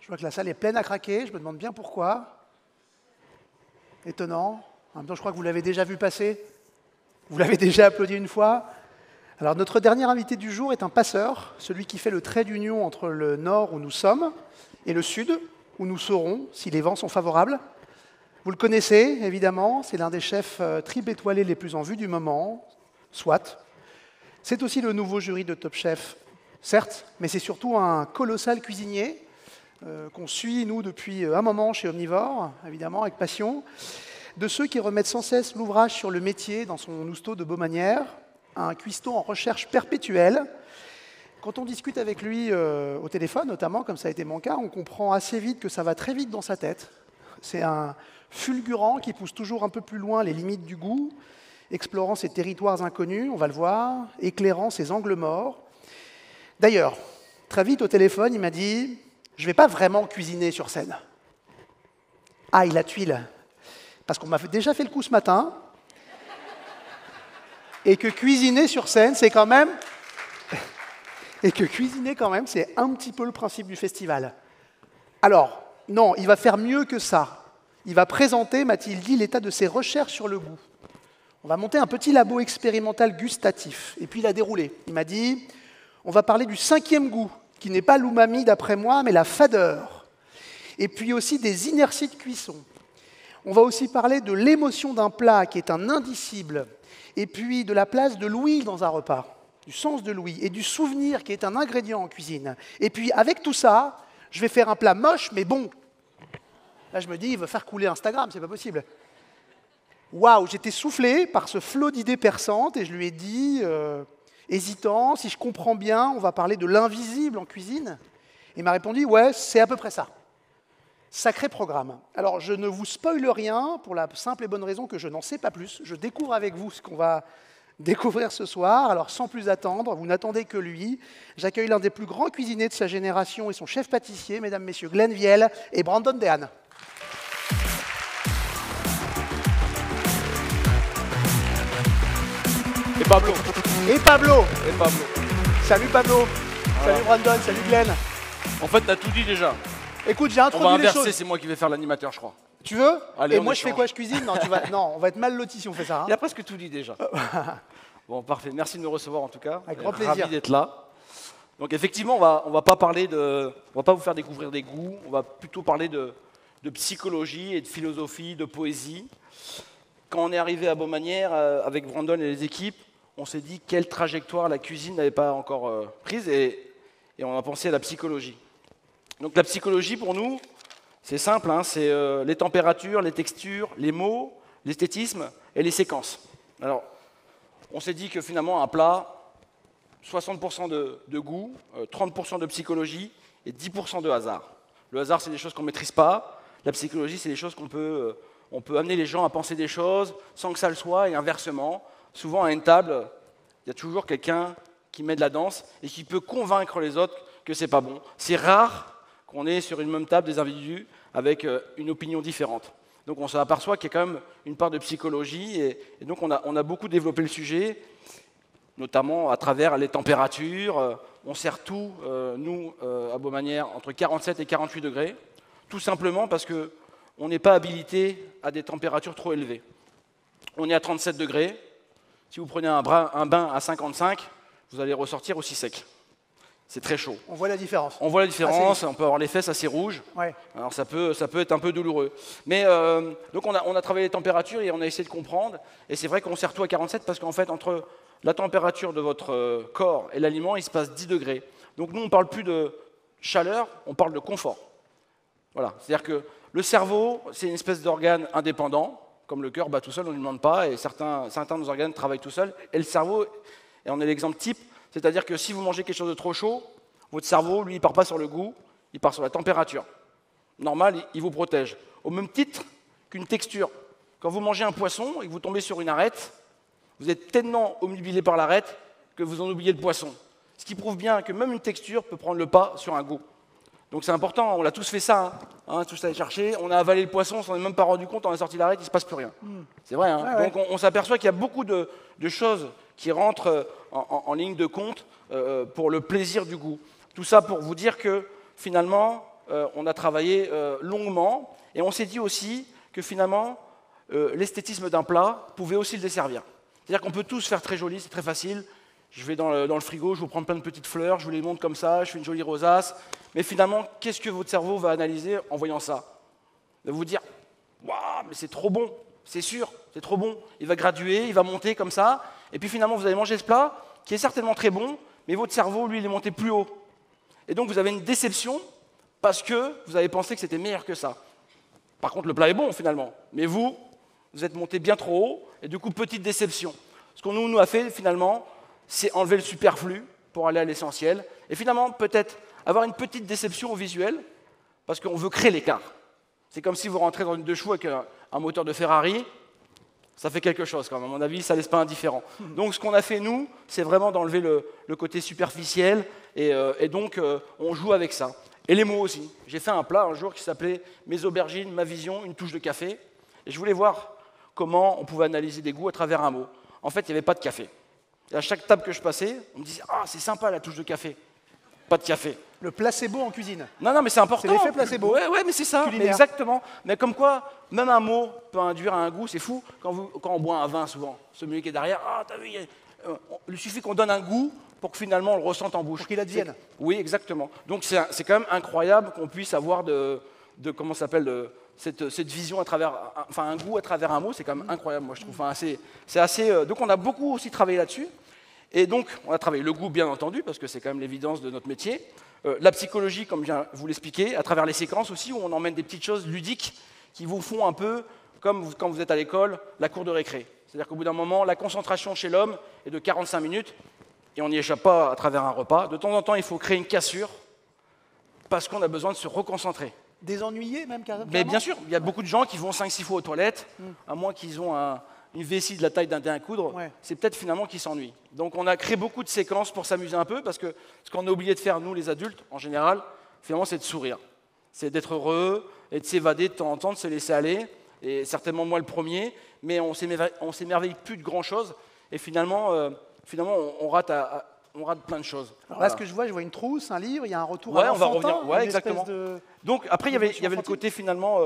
Je vois que la salle est pleine à craquer, je me demande bien pourquoi. Étonnant. En même temps, je crois que vous l'avez déjà vu passer. Vous l'avez déjà applaudi une fois. Alors, notre dernier invité du jour est un passeur, celui qui fait le trait d'union entre le nord où nous sommes et le sud où nous serons si les vents sont favorables. Vous le connaissez, évidemment, c'est l'un des chefs triple étoilés les plus en vue du moment, soit. C'est aussi le nouveau jury de Top Chef, certes, mais c'est surtout un colossal cuisinier qu'on suit, nous, depuis un moment chez Omnivore, évidemment, avec passion, de ceux qui remettent sans cesse l'ouvrage sur le métier dans son ousto de Baumanière, un cuistot en recherche perpétuelle. Quand on discute avec lui au téléphone, notamment, comme ça a été mon cas, on comprend assez vite que ça va très vite dans sa tête. C'est un fulgurant qui pousse toujours un peu plus loin les limites du goût, explorant ses territoires inconnus, on va le voir, éclairant ses angles morts. D'ailleurs, très vite au téléphone, il m'a dit « Je ne vais pas vraiment cuisiner sur scène. » Ah, il a tuile. Parce qu'on m'a déjà fait le coup ce matin, et que cuisiner sur scène, c'est quand même... et que cuisiner, quand même, c'est un petit peu le principe du festival. Alors, non, il va faire mieux que ça. Il va présenter, m'a-t-il dit, l'état de ses recherches sur le goût. On va monter un petit labo expérimental gustatif. Et puis il a déroulé. Il m'a dit, on va parler du 5e goût, qui n'est pas l'umami d'après moi, mais la fadeur. Et puis aussi des inerties de cuisson. On va aussi parler de l'émotion d'un plat, qui est un indicible. Et puis de la place de l'ouïe dans un repas, du sens de l'ouïe, et du souvenir, qui est un ingrédient en cuisine. Et puis avec tout ça, je vais faire un plat moche, mais bon. Là, je me dis, il veut faire couler Instagram, c'est pas possible. Waouh, j'étais soufflé par ce flot d'idées perçantes et je lui ai dit, hésitant, si je comprends bien, on va parler de l'invisible en cuisine. Il m'a répondu, ouais, c'est à peu près ça. Sacré programme. Alors, je ne vous spoile rien pour la simple et bonne raison que je n'en sais pas plus. Je découvre avec vous ce qu'on va découvrir ce soir. Alors, sans plus attendre, vous n'attendez que lui. J'accueille l'un des plus grands cuisiniers de sa génération et son chef pâtissier, mesdames, messieurs, Glenn Viel et Brandon Dehan. Et Pablo. Et Pablo. Et Pablo. Salut Pablo. Voilà. Salut Brandon. Salut Glenn. En fait, t'as tout dit déjà. Écoute, j'ai On va introduit les inverser, choses. c'est moi qui vais faire l'animateur, je crois. Tu veux? Allez, et on moi, je fais échange. quoi? Je cuisine? Non, non, on va être mal lotis si on fait ça. Hein. Il a presque tout dit déjà. Bon, parfait. Merci de me recevoir en tout cas. Avec grand plaisir. Ravi d'être là. Donc effectivement, on va pas parler on va pas vous faire découvrir des goûts. On va plutôt parler de psychologie et de philosophie, de poésie. Quand on est arrivé à Baumanière avec Brandon et les équipes, on s'est dit quelle trajectoire la cuisine n'avait pas encore prise et on a pensé à la psychologie. Donc la psychologie pour nous, c'est simple, hein, c'est les températures, les textures, les mots, l'esthétisme et les séquences. Alors, on s'est dit que finalement un plat, 60% de goût, 30% de psychologie et 10% de hasard. Le hasard, c'est des choses qu'on ne maîtrise pas. La psychologie, c'est des choses on peut amener les gens à penser des choses sans que ça le soit et inversement. Souvent, à une table, il y a toujours quelqu'un qui met de la danse et qui peut convaincre les autres que c'est pas bon. C'est rare qu'on ait sur une même table des individus avec une opinion différente. Donc on s'aperçoit qu'il y a quand même une part de psychologie et donc on a beaucoup développé le sujet, notamment à travers les températures. On sert tout, nous, à Baumanière, entre 47 et 48 degrés, tout simplement parce qu'on n'est pas habilité à des températures trop élevées. On est à 37 degrés. Si vous prenez un bain à 55, vous allez ressortir aussi sec. C'est très chaud. On voit la différence. On voit la différence, on peut avoir les fesses assez rouges. Ouais. Alors ça peut être un peu douloureux. Mais donc on a travaillé les températures et on a essayé de comprendre. Et c'est vrai qu'on sert tout à 47 parce qu'en fait, entre la température de votre corps et l'aliment, il se passe 10 degrés. Donc nous, on ne parle plus de chaleur, on parle de confort. Voilà. C'est-à-dire que le cerveau, c'est une espèce d'organe indépendant. Comme le cœur bat tout seul, on ne lui demande pas. Et certains de nos organes travaillent tout seuls. Et le cerveau, et on est l'exemple type, c'est-à-dire que si vous mangez quelque chose de trop chaud, votre cerveau, lui, il ne part pas sur le goût, il part sur la température. Normal, il vous protège. Au même titre qu'une texture. Quand vous mangez un poisson et que vous tombez sur une arête, vous êtes tellement omnubilé par l'arête que vous en oubliez le poisson. Ce qui prouve bien que même une texture peut prendre le pas sur un goût. Donc c'est important, on l'a tous fait ça, hein, tous allé chercher, on a avalé le poisson, on s'en est même pas rendu compte, on a sorti l'arête, il ne se passe plus rien. C'est vrai, hein. Ouais. Donc on s'aperçoit qu'il y a beaucoup de choses qui rentrent en ligne de compte pour le plaisir du goût. Tout ça pour vous dire que finalement, on a travaillé longuement, et on s'est dit aussi que finalement, l'esthétisme d'un plat pouvait aussi le desservir. C'est-à-dire qu'on peut tous faire très joli, c'est très facile. Je vais dans le frigo, je vous prends plein de petites fleurs, je vous les montre comme ça, je fais une jolie rosace. Mais finalement, qu'est-ce que votre cerveau va analyser en voyant ça? Il va vous dire, waouh, mais c'est trop bon, c'est sûr, c'est trop bon. Il va graduer, il va monter comme ça. Et puis finalement, vous allez manger ce plat qui est certainement très bon, mais votre cerveau, lui, il est monté plus haut. Et donc, vous avez une déception parce que vous avez pensé que c'était meilleur que ça. Par contre, le plat est bon finalement, mais vous êtes monté bien trop haut, et du coup, petite déception. Ce qu'on nous a fait finalement, c'est enlever le superflu pour aller à l'essentiel, et finalement, peut-être avoir une petite déception au visuel, parce qu'on veut créer l'écart. C'est comme si vous rentrez dans une deux chevaux avec un moteur de Ferrari, ça fait quelque chose quand même, à mon avis, ça ne laisse pas indifférent. Donc ce qu'on a fait, nous, c'est vraiment d'enlever le côté superficiel, et donc on joue avec ça. Et les mots aussi. J'ai fait un plat un jour qui s'appelait « Mes aubergines, ma vision, une touche de café ». Et je voulais voir comment on pouvait analyser des goûts à travers un mot. En fait, il n'y avait pas de café. Et à chaque table que je passais, on me disait « Ah, c'est sympa la touche de café ». Pas de café. Le placebo en cuisine. Non, mais c'est important. C'est l'effet placebo. Ouais, mais c'est ça. Mais exactement. Mais comme quoi, même un mot peut induire un goût, c'est fou. Quand on boit un vin, souvent, celui qui est derrière, ah, t'as vu, il suffit qu'on donne un goût pour que finalement on le ressente en bouche. Pour qu'il advienne. Oui, exactement. Donc c'est quand même incroyable qu'on puisse avoir comment ça s'appelle, cette vision à travers, enfin un goût à travers un mot, c'est quand même incroyable, moi je trouve. Enfin, c'est assez. Donc on a beaucoup aussi travaillé là-dessus. Et donc, on a travaillé le goût, bien entendu, parce que c'est quand même l'évidence de notre métier. La psychologie, comme je viens de vous l'expliquer, à travers les séquences aussi, où on emmène des petites choses ludiques qui vous font un peu, comme quand vous êtes à l'école, la cour de récré. C'est-à-dire qu'au bout d'un moment, la concentration chez l'homme est de 45 minutes, et on n'y échappe pas à travers un repas. De temps en temps, il faut créer une cassure, parce qu'on a besoin de se reconcentrer. Désennuyé même, carrément. Mais bien sûr, il y a beaucoup de gens qui vont 5-6 fois aux toilettes, à moins qu'ils ont une vessie de la taille d'un dé à coudre, c'est peut-être finalement qu'ils s'ennuient. Donc on a créé beaucoup de séquences pour s'amuser un peu, parce que ce qu'on a oublié de faire, nous les adultes, en général, finalement c'est de sourire. C'est d'être heureux et de s'évader de temps en temps, de se laisser aller, et certainement moi le premier, mais on s'émerveille plus de grand-chose, et finalement on rate plein de choses. Alors là, ce que je vois une trousse, un livre, il y a un retour on à va l'enfantin, revenir. Ouais, exactement. Donc après, il y avait le côté finalement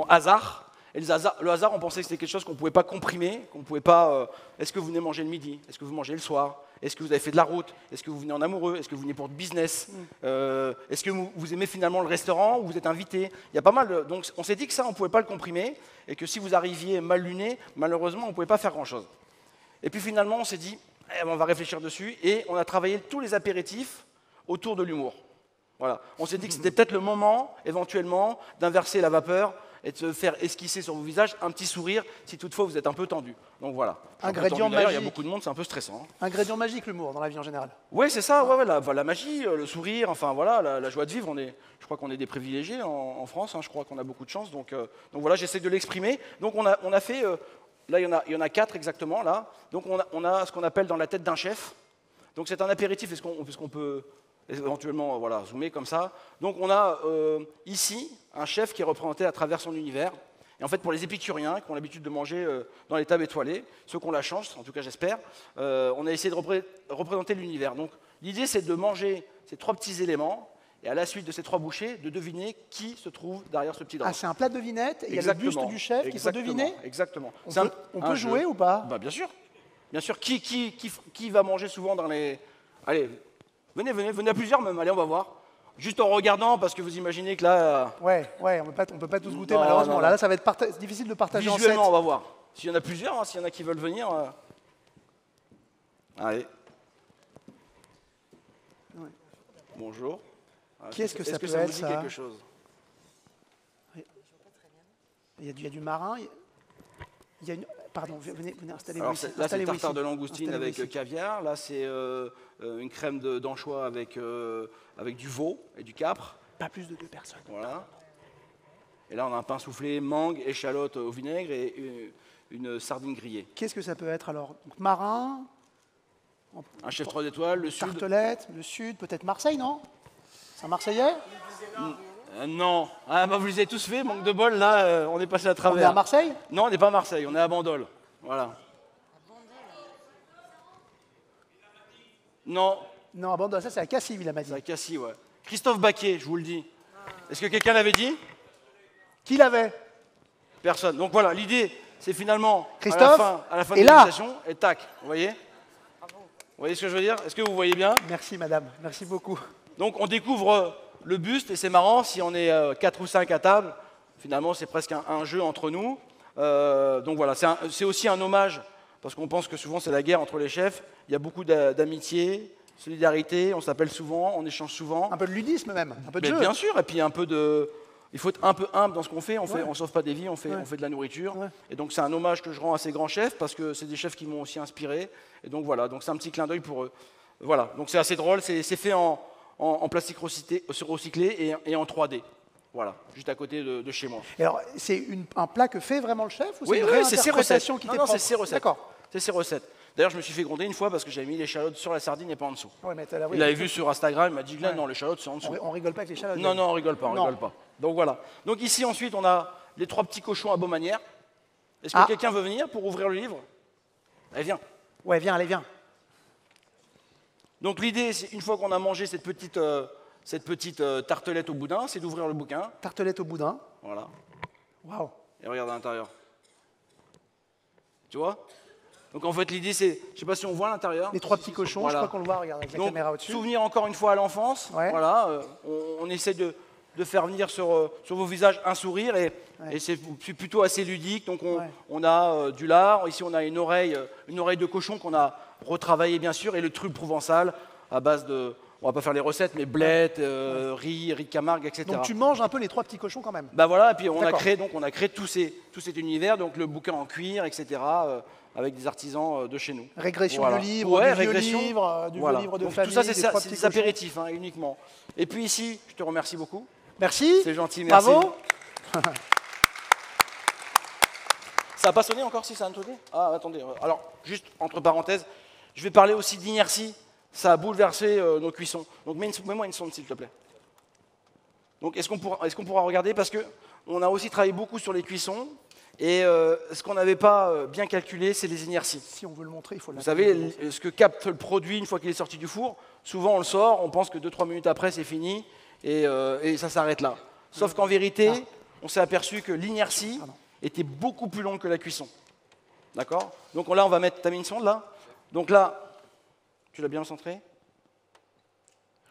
hasard. Et le hasard, on pensait que c'était quelque chose qu'on ne pouvait pas comprimer, qu'on pouvait pas. Est-ce que vous venez manger le midi? Est-ce que vous mangez le soir? Est-ce que vous avez fait de la route? Est-ce que vous venez en amoureux? Est-ce que vous venez pour du business? Est-ce que vous aimez finalement le restaurant ou vous êtes invité? Il y a pas mal. Donc on s'est dit que ça, on ne pouvait pas le comprimer et que si vous arriviez mal luné, malheureusement, on ne pouvait pas faire grand-chose. Et puis finalement, on s'est dit, on va réfléchir dessus et on a travaillé tous les apéritifs autour de l'humour. Voilà. On s'est dit que c'était peut-être le moment, éventuellement, d'inverser la vapeur et de se faire esquisser sur vos visages un petit sourire si toutefois vous êtes un peu tendu. Donc voilà. Ingrédient magique. Il y a beaucoup de monde, c'est un peu stressant. Ingrédient magique, l'humour, dans la vie en général. Oui, c'est ça, la magie, le sourire, enfin voilà, la joie de vivre. Je crois qu'on est des privilégiés en France, je crois qu'on a beaucoup de chance. Donc voilà, j'essaie de l'exprimer. Donc on a fait, là il y en a 4 exactement, là. Donc on a ce qu'on appelle dans la tête d'un chef. Donc c'est un apéritif, puisqu'on peut éventuellement zoomer comme ça. Donc on a ici un chef qui est représenté à travers son univers. Et en fait, pour les épicuriens qui ont l'habitude de manger dans les tables étoilées, ceux qui ont la chance, en tout cas j'espère, on a essayé de représenter l'univers. Donc l'idée, c'est de manger ces 3 petits éléments, et à la suite de ces 3 bouchées, de deviner qui se trouve derrière ce petit drap. Ah, c'est un plat de devinette, et il y a le buste du chef qu'il faut deviner. Exactement. On peut jouer ou pas? Bien sûr. Bien sûr. Qui va manger souvent dans les... Allez, venez à plusieurs même, allez, on va voir. Juste en regardant, parce que vous imaginez que là... Ouais, on peut pas tous goûter, malheureusement. Non. Là, ça va être difficile de partager en 7. Visuellement, on va voir. S'il y en a plusieurs, s'il y en a qui veulent venir... Allez. Ouais. Bonjour. Qu'est-ce que ça peut être, ça? Est-ce que ça vous dit quelque chose? Il y a du marin. Il y a une... Pardon, venez installez-vous ici. Là, c'est le tartare de langoustine avec caviar. Là, c'est une crème d'anchois avec du veau et du capre. Pas plus de 2 personnes. Voilà. Et là, on a un pain soufflé, mangue, échalote au vinaigre et une sardine grillée. Qu'est-ce que ça peut être alors? Donc, marin. Un chef 3 étoiles, le sud. Tartelette, le sud, peut-être Marseille, non? C'est un Marseillais? Non. Vous les avez tous fait, manque de bol, là, on est passé à travers. On est à Marseille? Non, on n'est pas à Marseille, on est à Bandol. Voilà. Non. Non, à Bandol, ça c'est à Cassis, Villamadi. C'est à Cassis, ouais. Christophe Baquier, je vous le dis. Est-ce que quelqu'un l'avait dit? Qui l'avait? Personne. Donc voilà, l'idée, c'est finalement, Christophe, à la fin de et là l'utilisation, et tac, vous voyez? Vous voyez ce que je veux dire? Est-ce que vous voyez bien? Merci madame, merci beaucoup. Donc on découvre le buste, et c'est marrant, si on est 4 ou 5 à table, finalement c'est presque un jeu entre nous. Donc voilà, c'est aussi un hommage, parce qu'on pense que souvent c'est la guerre entre les chefs. Il y a beaucoup d'amitié, solidarité, on s'appelle souvent, on échange souvent. Un peu de ludisme même, un peu de Mais jeu. bien sûr, et puis un peu de... Il faut être un peu humble dans ce qu'on fait, on sauve pas des vies, on fait de la nourriture. Ouais. Et donc c'est un hommage que je rends à ces grands chefs, parce que c'est des chefs qui m'ont aussi inspiré. Et donc voilà, donc c'est un petit clin d'œil pour eux. Voilà, donc c'est assez drôle, c'est fait en plastique recyclé et en 3D. Voilà, juste à côté de chez moi. Et alors, c'est un plat que fait vraiment le chef ou Oui, c'est une oui, c'est ses recettes. réinterprétation qui Non, t'est non, propre? c'est ses recettes. D'accord. C'est ses recettes. D'ailleurs, je me suis fait gronder une fois parce que j'avais mis l'échalote sur la sardine et pas en dessous. Ouais, mais là, oui, Il avait vu sur Instagram, il m'a dit Glenn, Ouais. non, l'échalote c'est en dessous. on rigole pas avec les chalotes. Non, non, on rigole pas, on Non. rigole pas. Donc voilà. Donc ici, ensuite, on a les 3 petits cochons à Beaumanière. Est-ce que Ah. quelqu'un veut venir pour ouvrir le livre? Allez, viens. Ouais, viens, allez, viens. Donc l'idée, c'est une fois qu'on a mangé cette petite tartelette au boudin, c'est d'ouvrir le bouquin. Tartelette au boudin. Voilà. Waouh. Et regarde à l'intérieur. Tu vois? Donc en fait, l'idée, c'est, je sais pas si on voit à l'intérieur. Les 3 petits cochons, Voilà. je crois qu'on le voit, regarde, avec la Donc, caméra au-dessus. souvenir encore une fois à l'enfance. Ouais. Voilà, on essaie de faire venir sur vos visages un sourire et c'est plutôt assez ludique. Donc on a du lard, ici on a une oreille de cochon qu'on a retravaillée bien sûr et le truc provençal à base de, on va pas faire les recettes, mais blettes, riz de Camargue, etc. Donc tu manges un peu les 3 petits cochons quand même. Bah voilà, et puis on a D'accord. créé tout cet univers, donc le bouquin en cuir, etc. Avec des artisans de chez nous. Régression Voilà. du livre, Ouais, du vieux régression. livre, du Voilà. vieux livre de Donc, famille. tout ça, c'est des 3 petits des cochons. apéritifs hein, uniquement. Et puis ici, je te remercie beaucoup. Merci. C'est gentil, merci. Bravo. Ça n'a pas sonné encore si ça a un truc? Ah, attendez. Alors, juste entre parenthèses, je vais parler aussi d'inertie. Ça a bouleversé nos cuissons. Donc, mets-moi une sonde, s'il te plaît. Donc, est-ce qu'on pourra regarder? Parce qu'on a aussi travaillé beaucoup sur les cuissons. Et ce qu'on n'avait pas bien calculé, c'est les inerties. Si on veut le montrer, il faut Vous savez, ce que capte le produit une fois qu'il est sorti du four, souvent on le sort, on pense que 2-3 minutes après, c'est fini. Et ça s'arrête là. Sauf qu'en vérité, on s'est aperçu que l'inertie était beaucoup plus longue que la cuisson. D'accord? Donc là, on va mettre... T'as mis une sonde là? Donc là, tu l'as bien centré?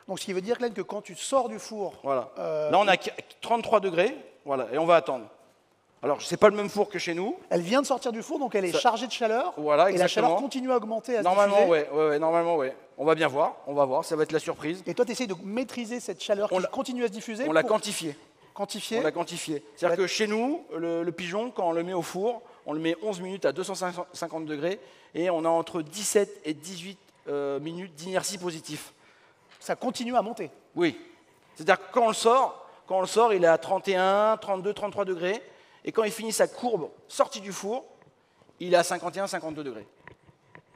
Donc ce qui veut dire, Glenn, que quand tu sors du four... Voilà. Là, on a 33 degrés, voilà, et on va attendre. Alors, c'est pas le même four que chez nous. Elle vient de sortir du four, donc elle est chargée de chaleur. Voilà, et la exactement. chaleur continue à augmenter, à se Normalement, diffuser. normalement, ouais. On va bien voir, ça va être la surprise. Et toi, tu essayes de maîtriser cette chaleur qui continue à se diffuser. On l'a pour quantifié. quantifier. On l'a quantifié. C'est-à-dire que chez nous, le pigeon, quand on le met au four, on le met 11 minutes à 250 degrés et on a entre 17 et 18 minutes d'inertie positive. Ça continue à monter. Oui. C'est-à-dire que quand on le sort, il est à 31, 32, 33 degrés. Et quand il finit sa courbe sortie du four, il est à 51, 52 degrés.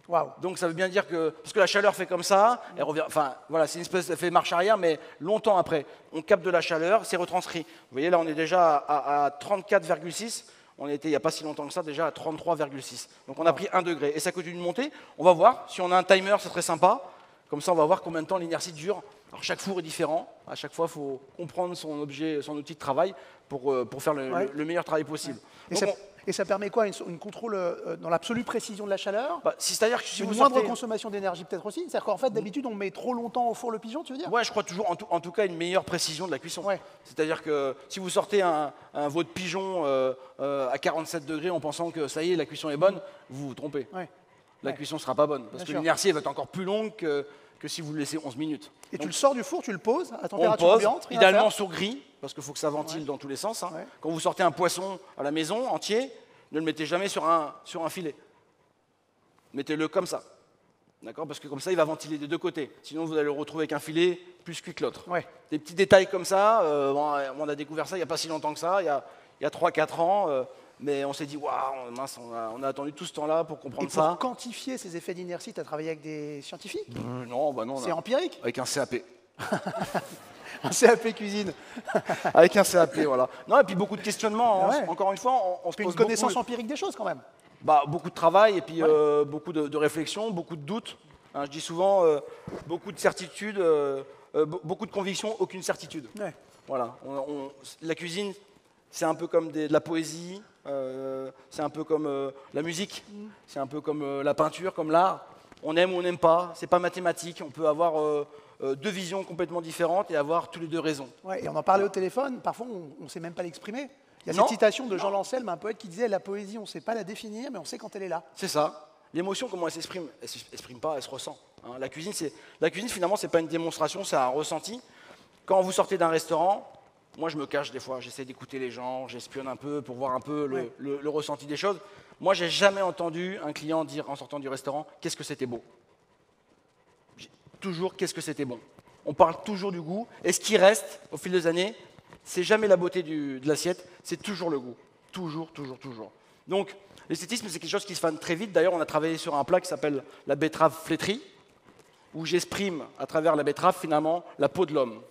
Waouh. Donc ça veut bien dire que, parce que la chaleur fait comme ça, elle revient, enfin voilà, c'est une espèce de fait marche arrière, mais longtemps après, on capte de la chaleur, c'est retranscrit. Vous voyez là, on est déjà à 34,6, on était il n'y a pas si longtemps que ça, déjà à 33,6. Donc on a pris 1 degré, et ça continue de monter. On va voir, si on a un timer, ce serait sympa, comme ça on va voir combien de temps l'inertie dure. Alors chaque four est différent, à chaque fois il faut comprendre son outil de travail pour faire le meilleur travail possible. Et, Donc, et ça permet quoi? Une contrôle dans l'absolue précision de la chaleur? c'est-à-dire que si Une vous moindre sortez... consommation d'énergie peut-être aussi? C'est-à-dire qu'en fait, d'habitude, on met trop longtemps au four le pigeon, tu veux dire? Ouais, je crois toujours, en tout cas, une meilleure précision de la cuisson. Ouais. C'est-à-dire que si vous sortez un veau de pigeon à 47 degrés en pensant que ça y est, la cuisson est bonne, vous vous trompez. Ouais. La cuisson ne sera pas bonne, parce Bien que sûr. l'inertie va être encore plus longue que si vous le laissez 11 minutes. Et tu Donc, le sors du four, tu le poses à on température pose, ambiante, rien à idéalement faire. sur gris, parce qu'il faut que ça ventile dans tous les sens. Hein. Ouais. Quand vous sortez un poisson à la maison entier, ne le mettez jamais sur un filet. Mettez-le comme ça. D'accord? Parce que comme ça, il va ventiler des deux côtés. Sinon, vous allez le retrouver avec un filet plus cuit que l'autre. Ouais. Des petits détails comme ça, on a découvert ça il n'y a pas si longtemps que ça, il y a 3-4 ans, mais on s'est dit, waouh, mince, on a attendu tout ce temps-là pour Et comprendre pour ça. quantifier ces effets d'inertie, tu as travaillé avec des scientifiques? Non, bah non, C'est non. empirique? Avec un CAP. Un CAP cuisine. Avec un CAP, voilà. Non, et puis beaucoup de questionnements. Ah ouais. Encore une fois, on se Puis pose une connaissance beaucoup, empirique des choses quand même. beaucoup de travail et puis beaucoup de réflexion, beaucoup de doutes. Hein, je dis souvent beaucoup de certitudes, beaucoup de conviction, aucune certitude. Ouais. Voilà. La cuisine, c'est un peu comme de la poésie, c'est un peu comme la musique, c'est un peu comme la peinture, comme l'art. On aime ou on n'aime pas, c'est pas mathématique. On peut avoir deux visions complètement différentes et avoir tous les deux raison. Ouais, et on en parlait au téléphone, parfois on ne sait même pas l'exprimer. Il y a Non. cette citation de Jean Lancelme, un poète, qui disait « La poésie, on ne sait pas la définir, mais on sait quand elle est là. C'est ça. L'émotion, comment elle s'exprime? Elle ne s'exprime pas, elle se ressent. Hein. La cuisine, finalement, c'est pas une démonstration, c'est un ressenti. Quand vous sortez d'un restaurant, moi, je me cache des fois, j'essaie d'écouter les gens, j'espionne un peu pour voir un peu le ressenti des choses. Moi, j'ai jamais entendu un client dire en sortant du restaurant « Qu'est-ce que c'était beau ?» Toujours « Qu'est-ce que c'était bon ?» On parle toujours du goût. Et ce qui reste, au fil des années, c'est jamais la beauté de l'assiette, c'est toujours le goût. Toujours, toujours, toujours. Donc, l'esthétisme, c'est quelque chose qui se fane très vite. D'ailleurs, on a travaillé sur un plat qui s'appelle la betterave flétrie, où j'exprime à travers la betterave, finalement, la peau de l'homme.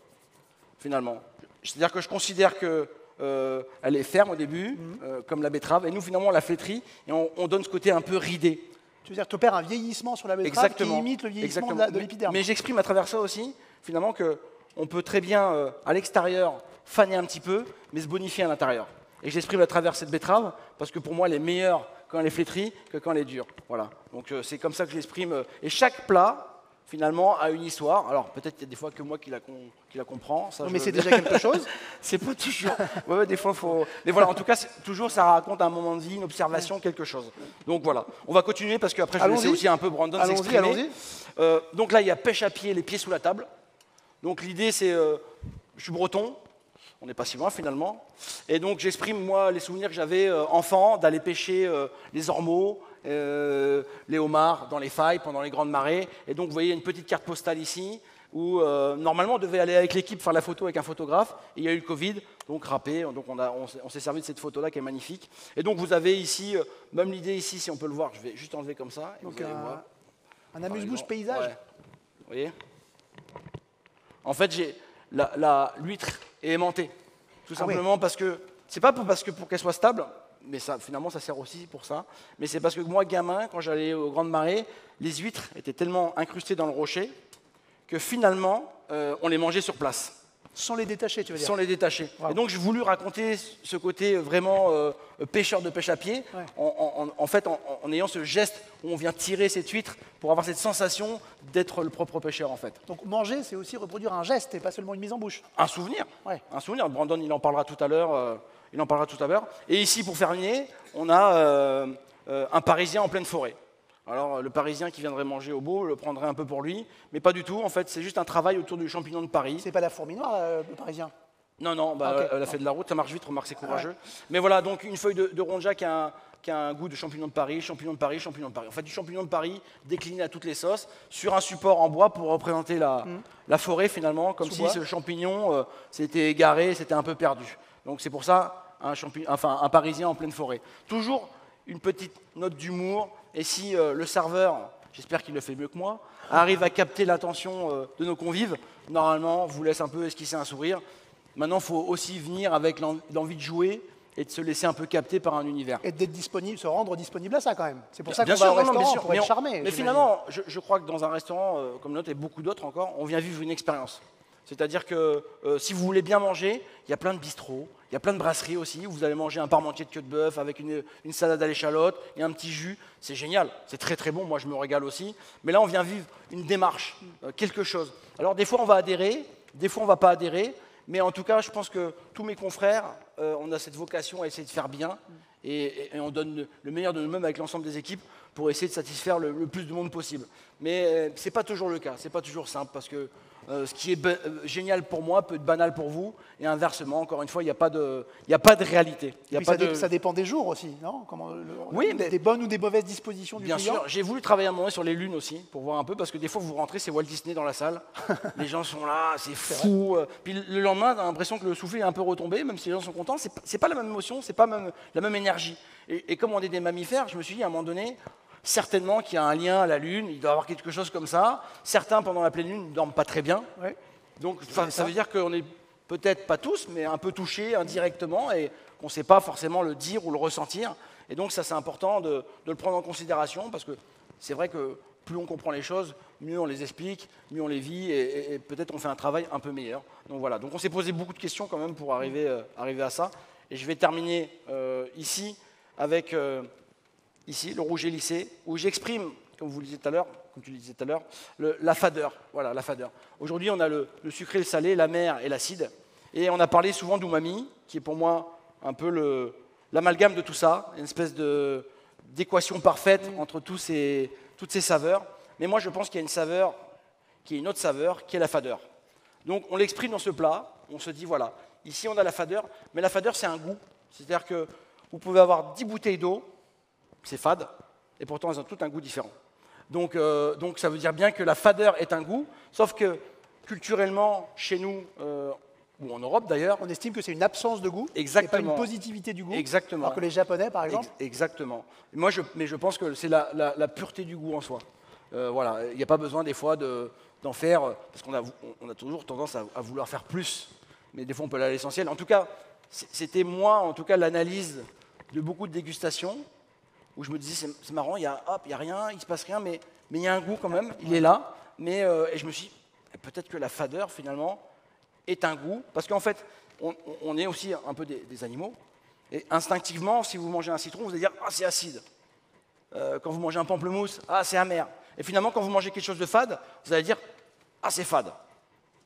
Finalement. C'est-à-dire que je considère qu'elle est ferme au début, comme la betterave, et nous, finalement, on la flétrit, et on donne ce côté un peu ridé. Tu veux dire que tu opères un vieillissement sur la betterave qui imite le vieillissement de l'épiderme. Mais j'exprime à travers ça aussi, finalement, qu'on peut très bien, à l'extérieur, faner un petit peu, mais se bonifier à l'intérieur. Et j'exprime à travers cette betterave, parce que pour moi, elle est meilleure quand elle est flétrie que quand elle est dure. Voilà. Donc c'est comme ça que je l'exprime. Et chaque plat, finalement, a une histoire. Alors peut-être qu'il y a des fois que moi qui la comprends. Ça, mais c'est déjà quelque chose. C'est pas toujours. Ouais, des fois, il faut. Mais voilà, en tout cas, toujours, ça raconte un moment de vie, une observation, quelque chose. Donc voilà. On va continuer parce qu'après, je vais laisser aussi un peu Brandon s'exprimer. Allons-y. Donc là, il y a pêche à pied, les pieds sous la table. Donc l'idée, c'est. Je suis breton. On n'est pas si loin finalement. Et donc j'exprime moi les souvenirs que j'avais enfant d'aller pêcher les ormeaux, les homards dans les failles pendant les grandes marées. Et donc vous voyez une petite carte postale ici où normalement on devait aller avec l'équipe faire la photo avec un photographe. Et il y a eu le Covid, donc râpé. Donc on s'est servi de cette photo-là qui est magnifique. Et donc vous avez ici, même l'idée ici, si on peut le voir, je vais juste enlever comme ça. Et Donc vous allez voir. Un amuse-bouche paysage. Ouais. Vous voyez? En fait, l'huître est aimantée. Tout simplement parce que, c'est pas pour qu'elle soit stable, mais ça, finalement ça sert aussi pour ça, mais c'est parce que moi, gamin, quand j'allais aux grandes marées, les huîtres étaient tellement incrustées dans le rocher que finalement, on les mangeait sur place. Sans les détacher, tu veux dire? Sans les détacher. Wow. Et donc j'ai voulu raconter ce côté vraiment pêcheur de pêche à pied, en fait en ayant ce geste où on vient tirer cette huître pour avoir cette sensation d'être le propre pêcheur en fait. Donc manger, c'est aussi reproduire un geste et pas seulement une mise en bouche. Un souvenir. Ouais. Un souvenir. Brandon, il en parlera tout à l'heure. Et ici, pour terminer, on a un Parisien en pleine forêt. Alors, le Parisien qui viendrait manger au beau le prendrait un peu pour lui, mais pas du tout. En fait, c'est juste un travail autour du champignon de Paris. C'est pas la fourmi noire, le Parisien? Non, Okay. Elle a fait de la route, ça marche vite, remarque, c'est courageux. Mais voilà, donc une feuille de ronja qui a un goût de champignon de Paris, champignon de Paris, champignon de Paris. En fait, du champignon de Paris décliné à toutes les sauces sur un support en bois pour représenter la forêt finalement, comme si ce champignon s'était égaré, s'était un peu perdu. Donc c'est pour ça un Parisien en pleine forêt. Toujours une petite note d'humour, et si le serveur, j'espère qu'il le fait mieux que moi, arrive à capter l'attention de nos convives, normalement, vous laisse un peu esquisser un sourire. Maintenant, il faut aussi venir avec l'envie de jouer et de se laisser un peu capter par un univers. Et d'être disponible, se rendre disponible à ça quand même. C'est pour ça qu'on Bien va sûr, au restaurant, bien sûr. pour être charmé. Mais finalement, je crois que dans un restaurant comme le nôtre et beaucoup d'autres encore, on vient vivre une expérience. C'est-à-dire que si vous voulez bien manger, il y a plein de bistrots, il y a plein de brasseries aussi, où vous allez manger un parmentier de queue de bœuf avec une salade à l'échalote et un petit jus. C'est génial, c'est très très bon, moi je me régale aussi. Mais là, on vient vivre une démarche, quelque chose. Alors des fois, on va adhérer, des fois, on ne va pas adhérer. Mais en tout cas, je pense que tous mes confrères, on a cette vocation à essayer de faire bien et on donne le meilleur de nous-mêmes avec l'ensemble des équipes pour essayer de satisfaire le plus de monde possible. Mais ce n'est pas toujours le cas, ce n'est pas toujours simple parce que ce qui est génial pour moi peut être banal pour vous et inversement, encore une fois, il n'y a pas de réalité. Ça dépend des jours aussi, non? Oui, des bonnes ou des mauvaises dispositions du client. Bien sûr, j'ai voulu travailler un moment sur les lunes aussi, pour voir un peu, parce que des fois vous rentrez, c'est Walt Disney dans la salle, les gens sont là, c'est fou, puis le lendemain, on a l'impression que le soufflet est un peu retombé, même si les gens sont contents, c'est pas la même émotion, c'est pas la même énergie. Et comme on est des mammifères, je me suis dit à un moment donné, certainement qu'il y a un lien à la Lune, il doit y avoir quelque chose comme ça. Certains, pendant la pleine Lune, ne dorment pas très bien. Ouais. Donc ça veut dire qu'on est peut-être pas tous, mais un peu touchés indirectement et qu'on ne sait pas forcément le dire ou le ressentir. Et donc ça, c'est important de le prendre en considération parce que c'est vrai que plus on comprend les choses, mieux on les explique, mieux on les vit, et peut-être on fait un travail un peu meilleur. Donc voilà, donc on s'est posé beaucoup de questions quand même pour arriver à ça. Et je vais terminer ici avec ici, le rouge lissé, où j'exprime, comme vous le disiez tout à l'heure, comme tu le disais tout à l'heure, la fadeur. Voilà, la fadeur. Aujourd'hui, on a le sucré, le salé, l'amer et l'acide. Et on a parlé souvent d'umami, qui est pour moi un peu l'amalgame de tout ça, une espèce d'équation parfaite entre toutes ces saveurs. Mais moi, je pense qu'il y a une saveur, qui est une autre saveur, qui est la fadeur. Donc, on l'exprime dans ce plat. On se dit, voilà, ici, on a la fadeur. Mais la fadeur, c'est un goût. C'est-à-dire que vous pouvez avoir 10 bouteilles d'eau, c'est fade, et pourtant, elles ont toutes un goût différent. Donc, ça veut dire bien que la fadeur est un goût, sauf que culturellement, chez nous, ou en Europe d'ailleurs, on estime que c'est une absence de goût, et pas une positivité du goût. Exactement. Alors que les Japonais, par exemple. Exactement. Mais je pense que c'est la pureté du goût en soi. Voilà, il n'y a pas besoin des fois d'en faire, parce qu'on a toujours tendance à vouloir faire plus, mais des fois on peut aller à l'essentiel. En tout cas, c'était moi, en tout cas, l'analyse de beaucoup de dégustations, où je me disais, c'est marrant, il n'y a rien, il ne se passe rien, mais il y a un goût quand même, il est là. Et je me suis dit, peut-être que la fadeur, finalement, est un goût, parce qu'en fait, on est aussi un peu des animaux, et instinctivement, si vous mangez un citron, vous allez dire, ah, c'est acide. Quand vous mangez un pamplemousse, ah, c'est amer. Et finalement, quand vous mangez quelque chose de fade, vous allez dire, ah, c'est fade.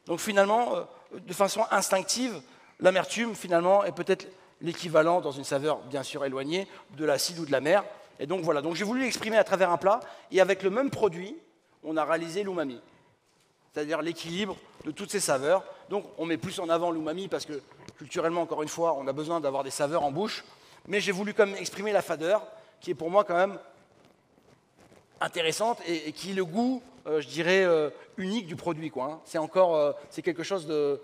Donc finalement, de façon instinctive, l'amertume, finalement, est peut-être l'équivalent, dans une saveur bien sûr éloignée, de l'acide ou de l'amer. Et donc voilà, donc j'ai voulu l'exprimer à travers un plat, et avec le même produit, on a réalisé l'umami. C'est-à-dire l'équilibre de toutes ces saveurs. Donc on met plus en avant l'umami parce que culturellement, encore une fois, on a besoin d'avoir des saveurs en bouche. Mais j'ai voulu quand même exprimer la fadeur, qui est pour moi quand même intéressante et qui est le goût, je dirais, unique du produit, quoi, hein. C'est quelque chose de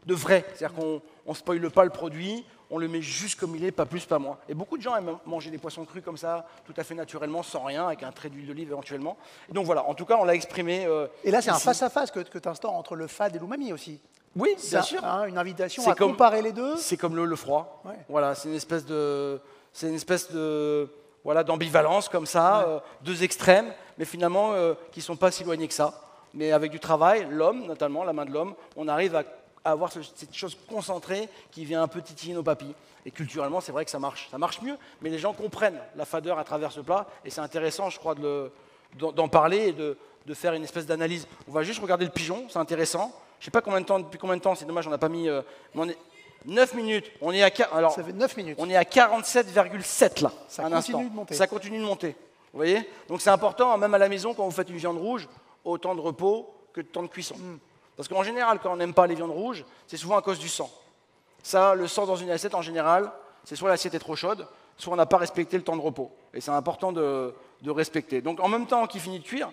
vrai. C'est-à-dire qu'on ne spoile pas le produit, on le met juste comme il est, pas plus, pas moins. Et beaucoup de gens aiment manger des poissons crus comme ça, tout à fait naturellement, sans rien, avec un trait d'huile d'olive éventuellement. Et donc voilà, en tout cas, on l'a exprimé. Et là, c'est ici. Un face-à-face que tu instaures entre le fade et l'umami aussi. Oui, bien sûr. Une invitation à comparer les deux. C'est comme le froid. Ouais. Voilà, c'est une espèce de voilà, d'ambivalence comme ça, deux extrêmes, mais finalement qui ne sont pas si éloignés que ça. Mais avec du travail, l'homme, notamment, la main de l'homme, on arrive à avoir cette chose concentrée qui vient un peu titiller nos papilles. Et culturellement, c'est vrai que ça marche mieux, mais les gens comprennent la fadeur à travers ce plat, et c'est intéressant, je crois, d'en parler et de faire une espèce d'analyse. On va juste regarder le pigeon, c'est intéressant. Je ne sais pas depuis combien de temps, c'est dommage, on n'a pas mis... 9 minutes, on est à, ça fait 9 minutes. On est à 47,7 là, ça continue de monter. Ça continue de monter, vous voyez. Donc c'est important, même à la maison, quand vous faites une viande rouge, autant de repos que de temps de cuisson. Parce qu'en général, quand on n'aime pas les viandes rouges, c'est souvent à cause du sang. Ça, le sang dans une assiette, en général, c'est soit l'assiette est trop chaude, soit on n'a pas respecté le temps de repos. Et c'est important de respecter. Donc en même temps qu'il finit de cuire,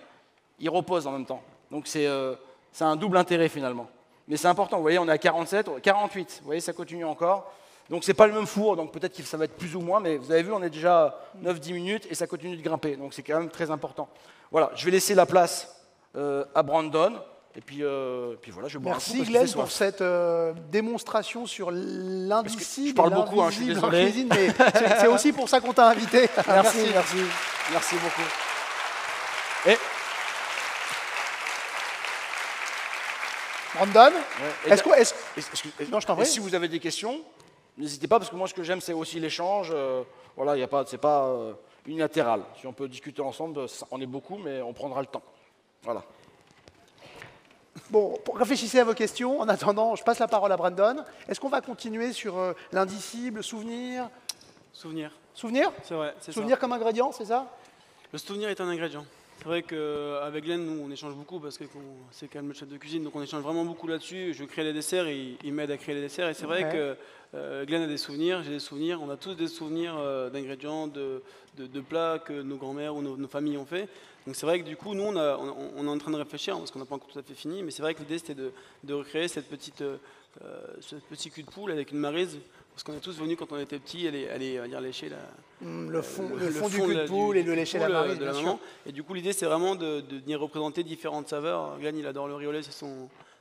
il repose en même temps. Donc c'est un double intérêt finalement. Mais c'est important, vous voyez, on est à 47, 48, vous voyez, ça continue encore. Donc c'est pas le même four, donc peut-être que ça va être plus ou moins, mais vous avez vu, on est déjà à 9-10 minutes et ça continue de grimper, donc c'est quand même très important. Voilà, je vais laisser la place à Brandon, et puis voilà, je bois un coup. Merci Glenn pour cette démonstration sur l'indicible. Je parle beaucoup, hein, je suis désolé. Cuisine, mais c'est aussi pour ça qu'on t'a invité. Merci beaucoup. Et Brandon, non, je t'en prie. Et si vous avez des questions, n'hésitez pas, parce que moi, ce que j'aime, c'est aussi l'échange. Voilà, c'est pas unilatéral. Si on peut discuter ensemble, on est beaucoup, mais on prendra le temps. Voilà. Bon, réfléchissez à vos questions. En attendant, je passe la parole à Brandon. Est-ce qu'on va continuer sur l'indicible, souvenir? Souvenir. Souvenir? C'est vrai, c'est ça. Souvenir comme ingrédient, c'est ça? Le souvenir est un ingrédient. C'est vrai qu'avec Glenn, nous, on échange beaucoup parce que c'est quand même le chef de cuisine, donc on échange vraiment beaucoup là-dessus. Je crée les desserts et il m'aide à créer les desserts. Et c'est vrai que Glenn a des souvenirs, j'ai des souvenirs. On a tous des souvenirs d'ingrédients, de plats que nos grands-mères ou nos familles ont fait. Donc c'est vrai que du coup, nous, on est en train de réfléchir parce qu'on n'a pas encore tout à fait fini. Mais c'est vrai que l'idée, c'était de recréer ce petit cul de poule avec une maryse. Parce qu'on est tous venus quand on était petits aller on va dire, lécher le fond du cul de poule et de lécher la maryse, bien sûr. Et du coup, l'idée, c'est vraiment de venir représenter différentes saveurs. Glenn, il adore le riolet, c'est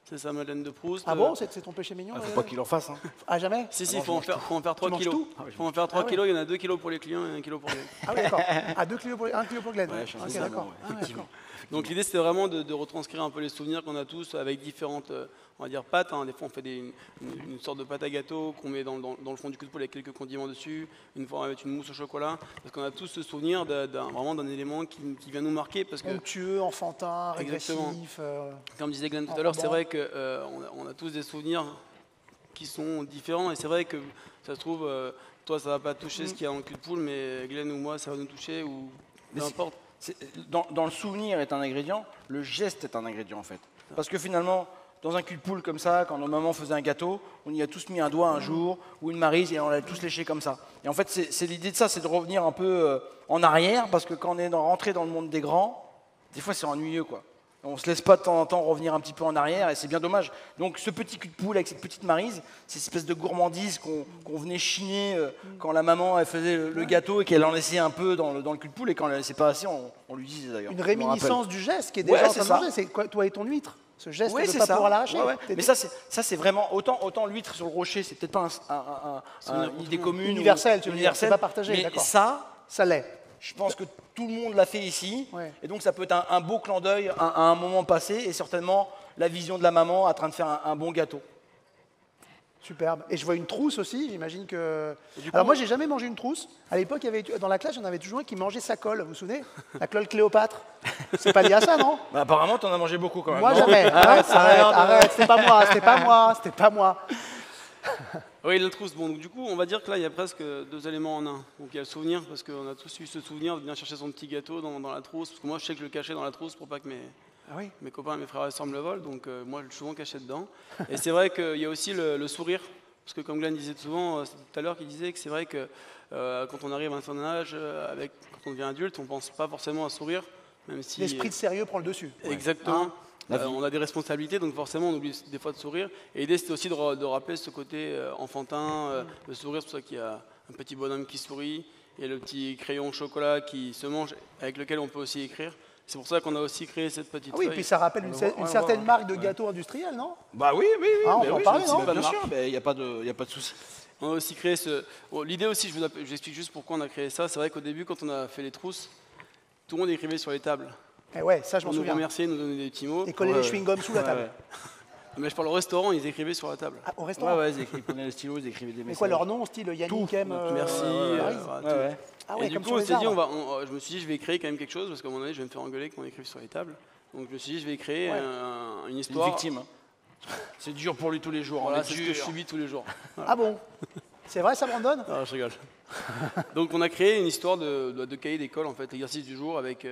C'est sa Madeleine de Proust. Ah bon, c'est ton péché mignon? Faut pas qu'il en fasse. Hein. Ah, jamais? Si, il faut en faire 3 manges kilos. tout Il faut en faire 3 kilos, il y en a 2 kilos pour les clients et 1 kilo pour les... Ah oui, d'accord. Ah, 1 kilo pour Glenn. Ouais, je Ok, sais, d'accord. ouais, Ah, ouais, effectivement. d'accord. Donc l'idée c'était vraiment de retranscrire un peu les souvenirs qu'on a tous avec différentes, on va dire, pâtes. Hein. Des fois on fait une sorte de pâte à gâteau qu'on met dans le fond du coup de poule avec quelques condiments dessus. Une fois on va mettre une mousse au chocolat. Parce qu'on a tous ce souvenir vraiment d'un élément qui vient nous marquer. Parce que, Onctueux, enfantin, Exactement. régressif. comme disait Glenn tout à l'heure, c'est vrai qu'on a tous des souvenirs qui sont différents. Et c'est vrai que ça se trouve, toi ça va pas te toucher ce qu'il y a dans le cul de poule, mais Glenn ou moi ça va nous toucher ou peu importe. Dans le souvenir est un ingrédient, le geste est un ingrédient en fait. Parce que finalement, dans un cul de poule comme ça, quand nos mamans faisaient un gâteau, on y a tous mis un doigt un jour, ou une maryse, et on l'a tous léché comme ça. Et en fait, c'est l'idée de ça, c'est de revenir un peu en arrière, parce que quand on est rentré dans le monde des grands, des fois c'est ennuyeux quoi. On ne se laisse pas de temps en temps revenir un petit peu en arrière, et c'est bien dommage. Donc ce petit cul de poule avec cette petite maryse, c'est cette espèce de gourmandise qu'on venait chiner quand la maman elle faisait le gâteau et qu'elle en laissait un peu dans le cul de poule, et quand elle ne laissait pas assez, on lui disait d'ailleurs. Une réminiscence du geste qui est déjà en train de manger. C'est quoi, toi et ton huître? Ce geste de ne pas pouvoir l'arracher. Ouais. Mais ça c'est vraiment, autant l'huître sur le rocher, c'est peut-être pas une idée commune. Universelle, tu veux dire, c'est pas partagé, mais d'accord. Ça l'est. Je pense que tout le monde l'a fait ici, Ouais. et donc ça peut être un beau clin d'œil à un moment passé, et certainement la vision de la maman en train de faire un bon gâteau. Superbe. Et je vois une trousse aussi, j'imagine que... Alors moi, j'ai jamais mangé une trousse. À l'époque, il y avait, dans la classe, j'en avais toujours un qui mangeait sa colle, vous vous souvenez? La colle Cléopâtre. C'est pas lié à ça, non? Bah, apparemment, t'en as mangé beaucoup quand même. Moi, non jamais. Arrête, c'était pas moi. Oui, la trousse. Bon, donc, du coup, on va dire que là, il y a presque 2 éléments en un. Donc il y a le souvenir, parce qu'on a tous eu ce souvenir de bien chercher son petit gâteau dans la trousse. Parce que moi, je sais que je le cachais dans la trousse pour pas que Ah oui. mes copains et mes frères et sœurs me le volent. Donc moi, je le suis souvent caché dedans. Et c'est vrai qu'il y a aussi le sourire. Parce que comme Glenn disait souvent, c'était tout à l'heure qu'il disait que c'est vrai que quand on arrive à un certain âge, quand on devient adulte, on ne pense pas forcément à sourire. Même si, L'esprit de sérieux prend le dessus. Exactement. Hein? On a des responsabilités, donc forcément on oublie des fois de sourire. Et l'idée c'était aussi de rappeler ce côté enfantin, le sourire, c'est pour ça qu'il y a un petit bonhomme qui sourit, il y a le petit crayon au chocolat qui se mange, avec lequel on peut aussi écrire. C'est pour ça qu'on a aussi créé cette petite Ah oui, feuille. puis ça rappelle une certaine marque de gâteau industriel, non? Bah oui. Ah, on peut en parler, non? Bien sûr, il n'y a pas de souci. On a aussi créé l'idée aussi, je vous explique juste pourquoi on a créé ça. C'est vrai qu'au début, quand on a fait les trousses, tout le monde écrivait sur les tables. Eh ouais, ça je m'en Pour nous souviens. remercier, nous donner des petits mots. Et coller les chewing-gums sous la table. Mais je parle au restaurant, ils écrivaient sur la table. Ah, au restaurant? Ouais, ils prenaient le stylo, ils écrivaient des messages. Mais quoi, leur nom, style Yannick M. Merci. Paris Ouais. Ah ouais, Et du comme coup, sur on les s'est dit, arbres. je me suis dit, je vais créer quand même quelque chose, parce qu'à un moment donné, je vais me faire engueuler qu'on écrive sur les tables. Donc je me suis dit, je vais créer une C'est une histoire. victime. Hein. C'est dur pour lui tous les jours. Voilà, c'est ce que je subis tous les jours. Ah bon? C'est vrai, ça, Brandon? Ah, je rigole. Donc on a créé une histoire de cahier d'école, en fait, exercice du jour avec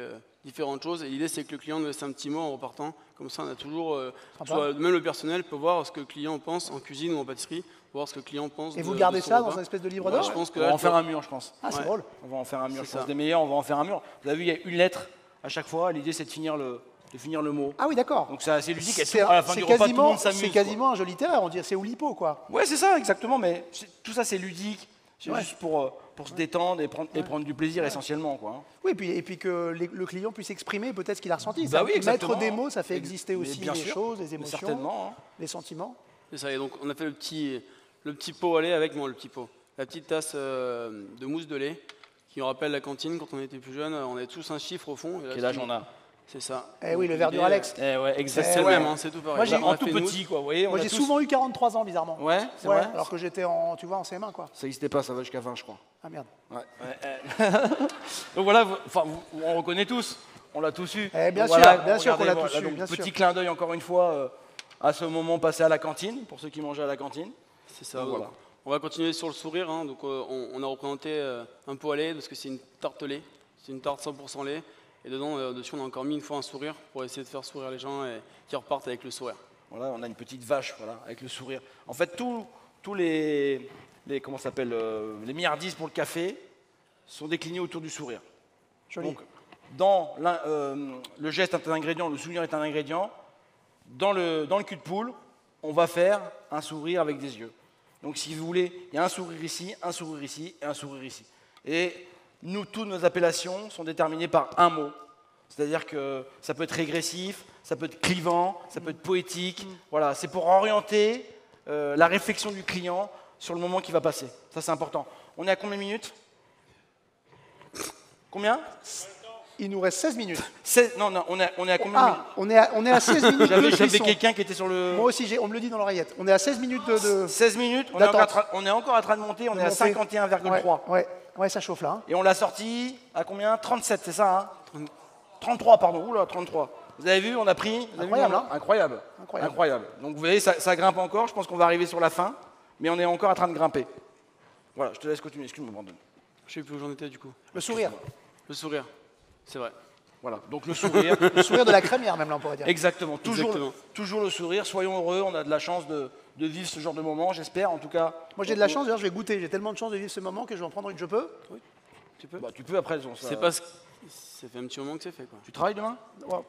différentes choses. Et l'idée, c'est que le client nous laisse un petit mot en repartant. Comme ça, on a toujours, même le personnel peut voir ce que le client pense en cuisine ou en pâtisserie, voir ce que le client pense. Et vous de gardez son ça repas. dans une espèce de livre Ouais, d'or? je pense que On va là, en faire un mur, je pense. Ah, c'est Ouais. drôle. On va en faire un mur. C'est Je pense ça. des meilleurs, on va en faire un mur. Vous avez vu, il y a une lettre à chaque fois. L'idée, c'est de finir le mot. Ah oui, d'accord. Donc c'est assez ludique. C'est À la fin du repas, tout le monde s'amuse. c'est quasiment un jeu littéraire, on dirait, c'est Oulipo, quoi. Ouais, c'est ça, exactement. Mais tout ça, c'est ludique. C'est Ouais. juste pour se détendre et prendre du plaisir essentiellement, quoi. Hein. Oui, et puis que le client puisse exprimer peut-être ce qu'il a ressenti. Bah oui, exactement. Mettre des mots, ça fait exister Mais aussi bien les sûr. choses, les Mais émotions, certainement. Hein. les sentiments. C'est ça, et donc on a fait le petit pot à lait avec moi, le petit pot. La petite tasse de mousse de lait qui nous rappelle la cantine quand on était plus jeune. On avait tous un chiffre au fond. Et là, Quel âge on a? C'est ça. Eh oui, Donc, le verre du l'idée, Ralex. Ouais, C'est exactement. le même, hein, c'est tout pareil. Moi, j'ai- On a En tout fait une petit, quoi. Vous voyez, Moi, on a j'ai tous- souvent eu 43 ans, bizarrement. Ouais, c'est Ouais, vrai. alors que j'étais tu vois, en CM1, quoi. Ça n'existait pas, ça va jusqu'à 20, je crois. Ah merde. Ouais. Donc voilà, on reconnaît tous. On l'a tous eu. Eh, bien Donc sûr, bien sûr regardez, qu'on l'a voilà, tous eu, donc, bien petit sûr. clin d'œil encore une fois à ce moment passé à la cantine, pour ceux qui mangeaient à la cantine. C'est ça. Donc, Donc, voilà. on va continuer sur le sourire. Hein. Donc, on a représenté un pot à lait parce que c'est une tarte lait. C'est une tarte 100% lait. Et dedans, dessus, on a encore mis une fois un sourire pour essayer de faire sourire les gens et qu'ils repartent avec le sourire. Voilà, on a une petite vache, voilà, avec le sourire. En fait, tous les comment ça s'appelle, les milliardises pour le café sont déclinés autour du sourire. Joli. Donc, le geste est un ingrédient, le souvenir est un ingrédient. Dans le cul de poule, on va faire un sourire avec des yeux. Donc, si vous voulez, il y a un sourire ici, un sourire ici et un sourire ici. Et toutes nos appellations sont déterminées par un mot. C'est-à-dire que ça peut être régressif, ça peut être clivant, ça peut être poétique. Voilà, c'est pour orienter la réflexion du client sur le moment qui va passer. Ça, c'est important. On est à combien de minutes? Combien? Il nous reste 16 minutes. Non, on est à combien de minutes? On est à 16 minutes de J'avais cuisson. quelqu'un qui était sur le... Moi aussi, on me le dit dans l'oreillette. On est à 16 minutes de 16 minutes, on est encore en train de monter, on est à 51,3. Ouais, ça chauffe là. Hein. Et on l'a sorti à combien? 37, c'est ça, hein? 33, pardon. Oula, 33. Vous avez vu, on a pris... Incroyable, hein? Incroyable. Donc vous voyez, ça grimpe encore. Je pense qu'on va arriver sur la fin, mais on est encore en train de grimper. Voilà, je te laisse continuer. Excuse-moi, Brandon. Je sais plus où j'en étais du coup. Le sourire. Le sourire, c'est vrai. Voilà, donc le sourire. Le sourire de la crémière même là, on pourrait dire. Exactement. Toujours le sourire. Soyons heureux, on a de la chance de vivre ce genre de moment, j'espère, en tout cas. Moi j'ai de la chance, d'ailleurs je vais goûter. J'ai tellement de chance de vivre ce moment que je vais en prendre une, je peux? Oui, tu peux. Bah, tu peux après. C'est pas... Ça fait un petit moment que c'est fait quoi. Tu travailles demain? Wow.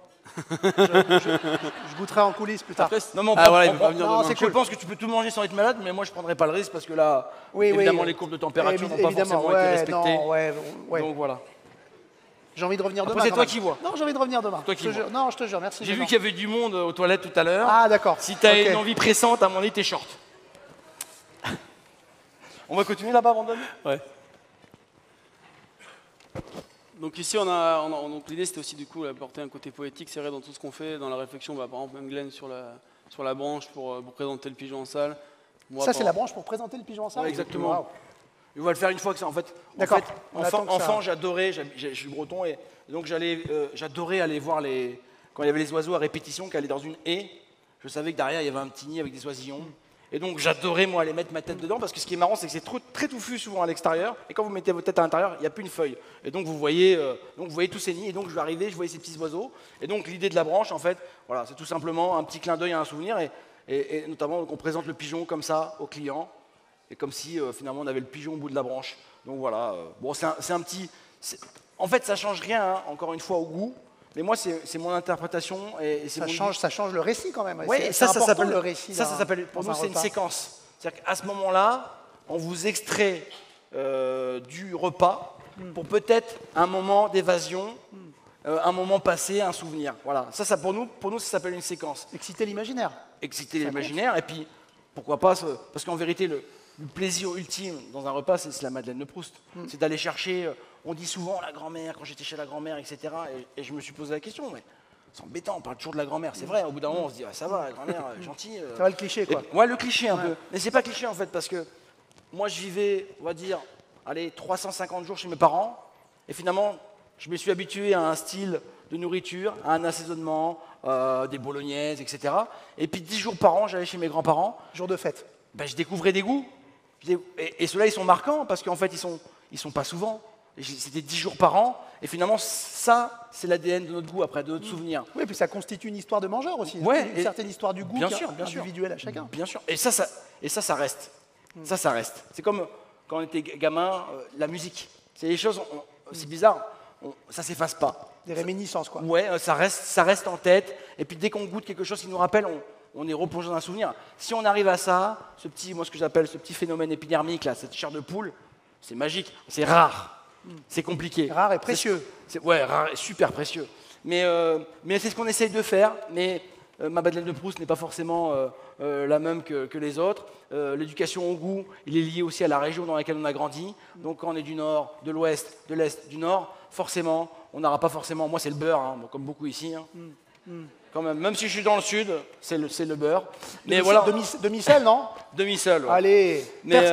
Je goûterai en coulisses plus tard. Après, non, mais voilà, il peut pas venir demain. Je pense que tu peux tout manger sans être malade, mais moi je prendrai pas le risque parce que là, évidemment, les courbes de température n'ont pas forcément été respectées. Donc voilà. J'ai envie de revenir demain. Après, c'est toi qui vois. Non, j'ai envie de revenir demain. Toi qui vois. Non, je te jure, merci. J'ai vu qu'il y avait du monde aux toilettes tout à l'heure. Ah, d'accord. Si tu as une envie pressante, à mon avis, t'es short. On va continuer là-bas, Brandon? Ouais. Donc ici, donc l'idée c'était aussi du coup d'apporter un côté poétique, c'est vrai dans tout ce qu'on fait, dans la réflexion, par exemple même Glenn sur la branche pour présenter le pigeon en salle. Moi, ça c'est la branche pour présenter le pigeon en salle? Ouais, exactement. Wow. On va le faire une fois que ça. En fait, enfant, j'adorais, je suis breton et donc j'adorais aller voir quand il y avait les oiseaux à répétition qui allaient dans une haie. Je savais que derrière il y avait un petit nid avec des oisillons. Et donc j'adorais moi aller mettre ma tête dedans parce que ce qui est marrant c'est que c'est très touffu souvent à l'extérieur et quand vous mettez votre tête à l'intérieur il n'y a plus une feuille et donc vous voyez tous ces nids et donc je vais arriver, je voyais ces petits oiseaux et donc l'idée de la branche en fait voilà c'est tout simplement un petit clin d'œil à un souvenir et notamment on présente le pigeon comme ça au client et comme si finalement on avait le pigeon au bout de la branche donc voilà bon c'est un petit en fait ça change rien hein, encore une fois au goût. Mais moi, c'est mon interprétation. Et ça change le récit quand même. Ouais, ça s'appelle le récit. Ça s'appelle, pour nous, c'est une séquence. C'est-à-dire qu'à ce moment-là, on vous extrait du repas pour peut-être un moment d'évasion, un moment passé, un souvenir. Voilà. Ça pour nous, ça s'appelle une séquence. Exciter l'imaginaire. Exciter l'imaginaire. Et puis, pourquoi pas, parce qu'en vérité, le plaisir ultime dans un repas, c'est la Madeleine de Proust. C'est d'aller chercher... On dit souvent la grand-mère, quand j'étais chez la grand-mère, etc. Et je me suis posé la question, mais c'est embêtant, on parle toujours de la grand-mère. C'est vrai, au bout d'un moment, on se dit, ah, ça va, la grand-mère, gentille. Ça va le cliché, quoi. Ouais, le cliché un peu. Mais c'est pas cliché, en fait, parce que moi, je vivais, on va dire, 350 jours chez mes parents. Et finalement, je me suis habitué à un style de nourriture, à un assaisonnement, des bolognaises, etc. Et puis 10 jours par an, j'allais chez mes grands-parents. Jour de fête. Ben, je découvrais des goûts. Et ceux-là, ils sont marquants, parce qu'en fait, ils sont pas souvent. C'était 10 jours par an, et finalement, ça, c'est l'ADN de notre goût, après, de notre souvenir. Oui, et puis ça constitue une histoire de mangeur aussi. Ouais, une certaine histoire du goût bien sûr, individuelle à chacun. Bien sûr, et ça reste. Ça reste. C'est comme quand on était gamin, la musique. C'est des choses, c'est bizarre, ça s'efface pas. Des réminiscences, quoi. Ouais, ça reste en tête, et puis dès qu'on goûte quelque chose qui nous rappelle, on est replongé dans un souvenir. Si on arrive à ça, ce que j'appelle ce petit phénomène épidermique, là, cette chair de poule, c'est magique, c'est rare. C'est compliqué. Rare et précieux. Ouais, rare et super précieux. Mais c'est ce qu'on essaye de faire. Mais ma Madeleine de Proust n'est pas forcément la même que les autres. L'éducation au goût, il est lié aussi à la région dans laquelle on a grandi. Donc quand on est du nord, de l'ouest, de l'est, du nord, forcément, on n'aura pas forcément... Moi, c'est le beurre, hein, comme beaucoup ici. Hein. Quand même si je suis dans le sud, c'est le beurre. Mais voilà. Demi-sel, non? Demi-sel. Ouais. Allez. Mais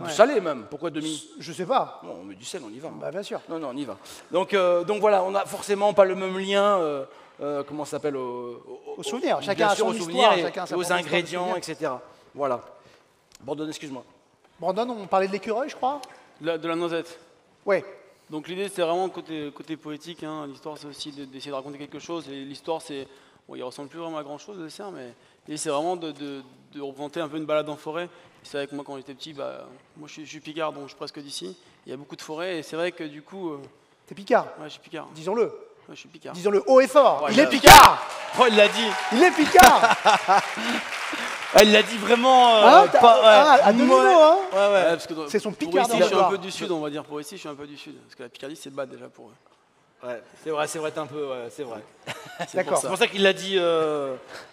salé même. Pourquoi demi? Je sais pas. Non, on met du sel, on y va. Bah bien sûr. Non, on y va. Donc voilà, on n'a forcément pas le même lien. Comment ça s'appelle au souvenir. Chacun bien a sûr, son au histoire, souvenir chacun et aux ingrédients, etc. Voilà. Brandon, excuse-moi. Brandon, on parlait de l'écureuil, je crois. De la noisette. Ouais. Donc l'idée, c'était vraiment côté poétique. Hein. L'histoire, c'est aussi d'essayer de raconter quelque chose. Et l'histoire, c'est... Bon, il ressemble plus vraiment à grand-chose, le dessert, mais l'idée, c'est vraiment de représenter un peu une balade en forêt. C'est vrai que moi, quand j'étais petit, moi, je suis picard, donc je suis presque d'ici. Il y a beaucoup de forêts, et c'est vrai que du coup... T'es picard? Ouais, je suis picard. Disons-le. Ouais, je suis picard. Disons-le haut et fort. Ouais, il est picard. Oh, il l'a dit. Il est picard. Elle l'a dit vraiment à demi-mot, hein. Ouais, parce que c'est son picard ici, dans je suis le un peu du sud, on va dire. Pour ici, je suis un peu du sud. Parce que la Picardie, c'est bas déjà pour eux. Ouais, c'est vrai, t'es un peu, ouais, c'est vrai. D'accord. C'est pour ça qu'il l'a dit.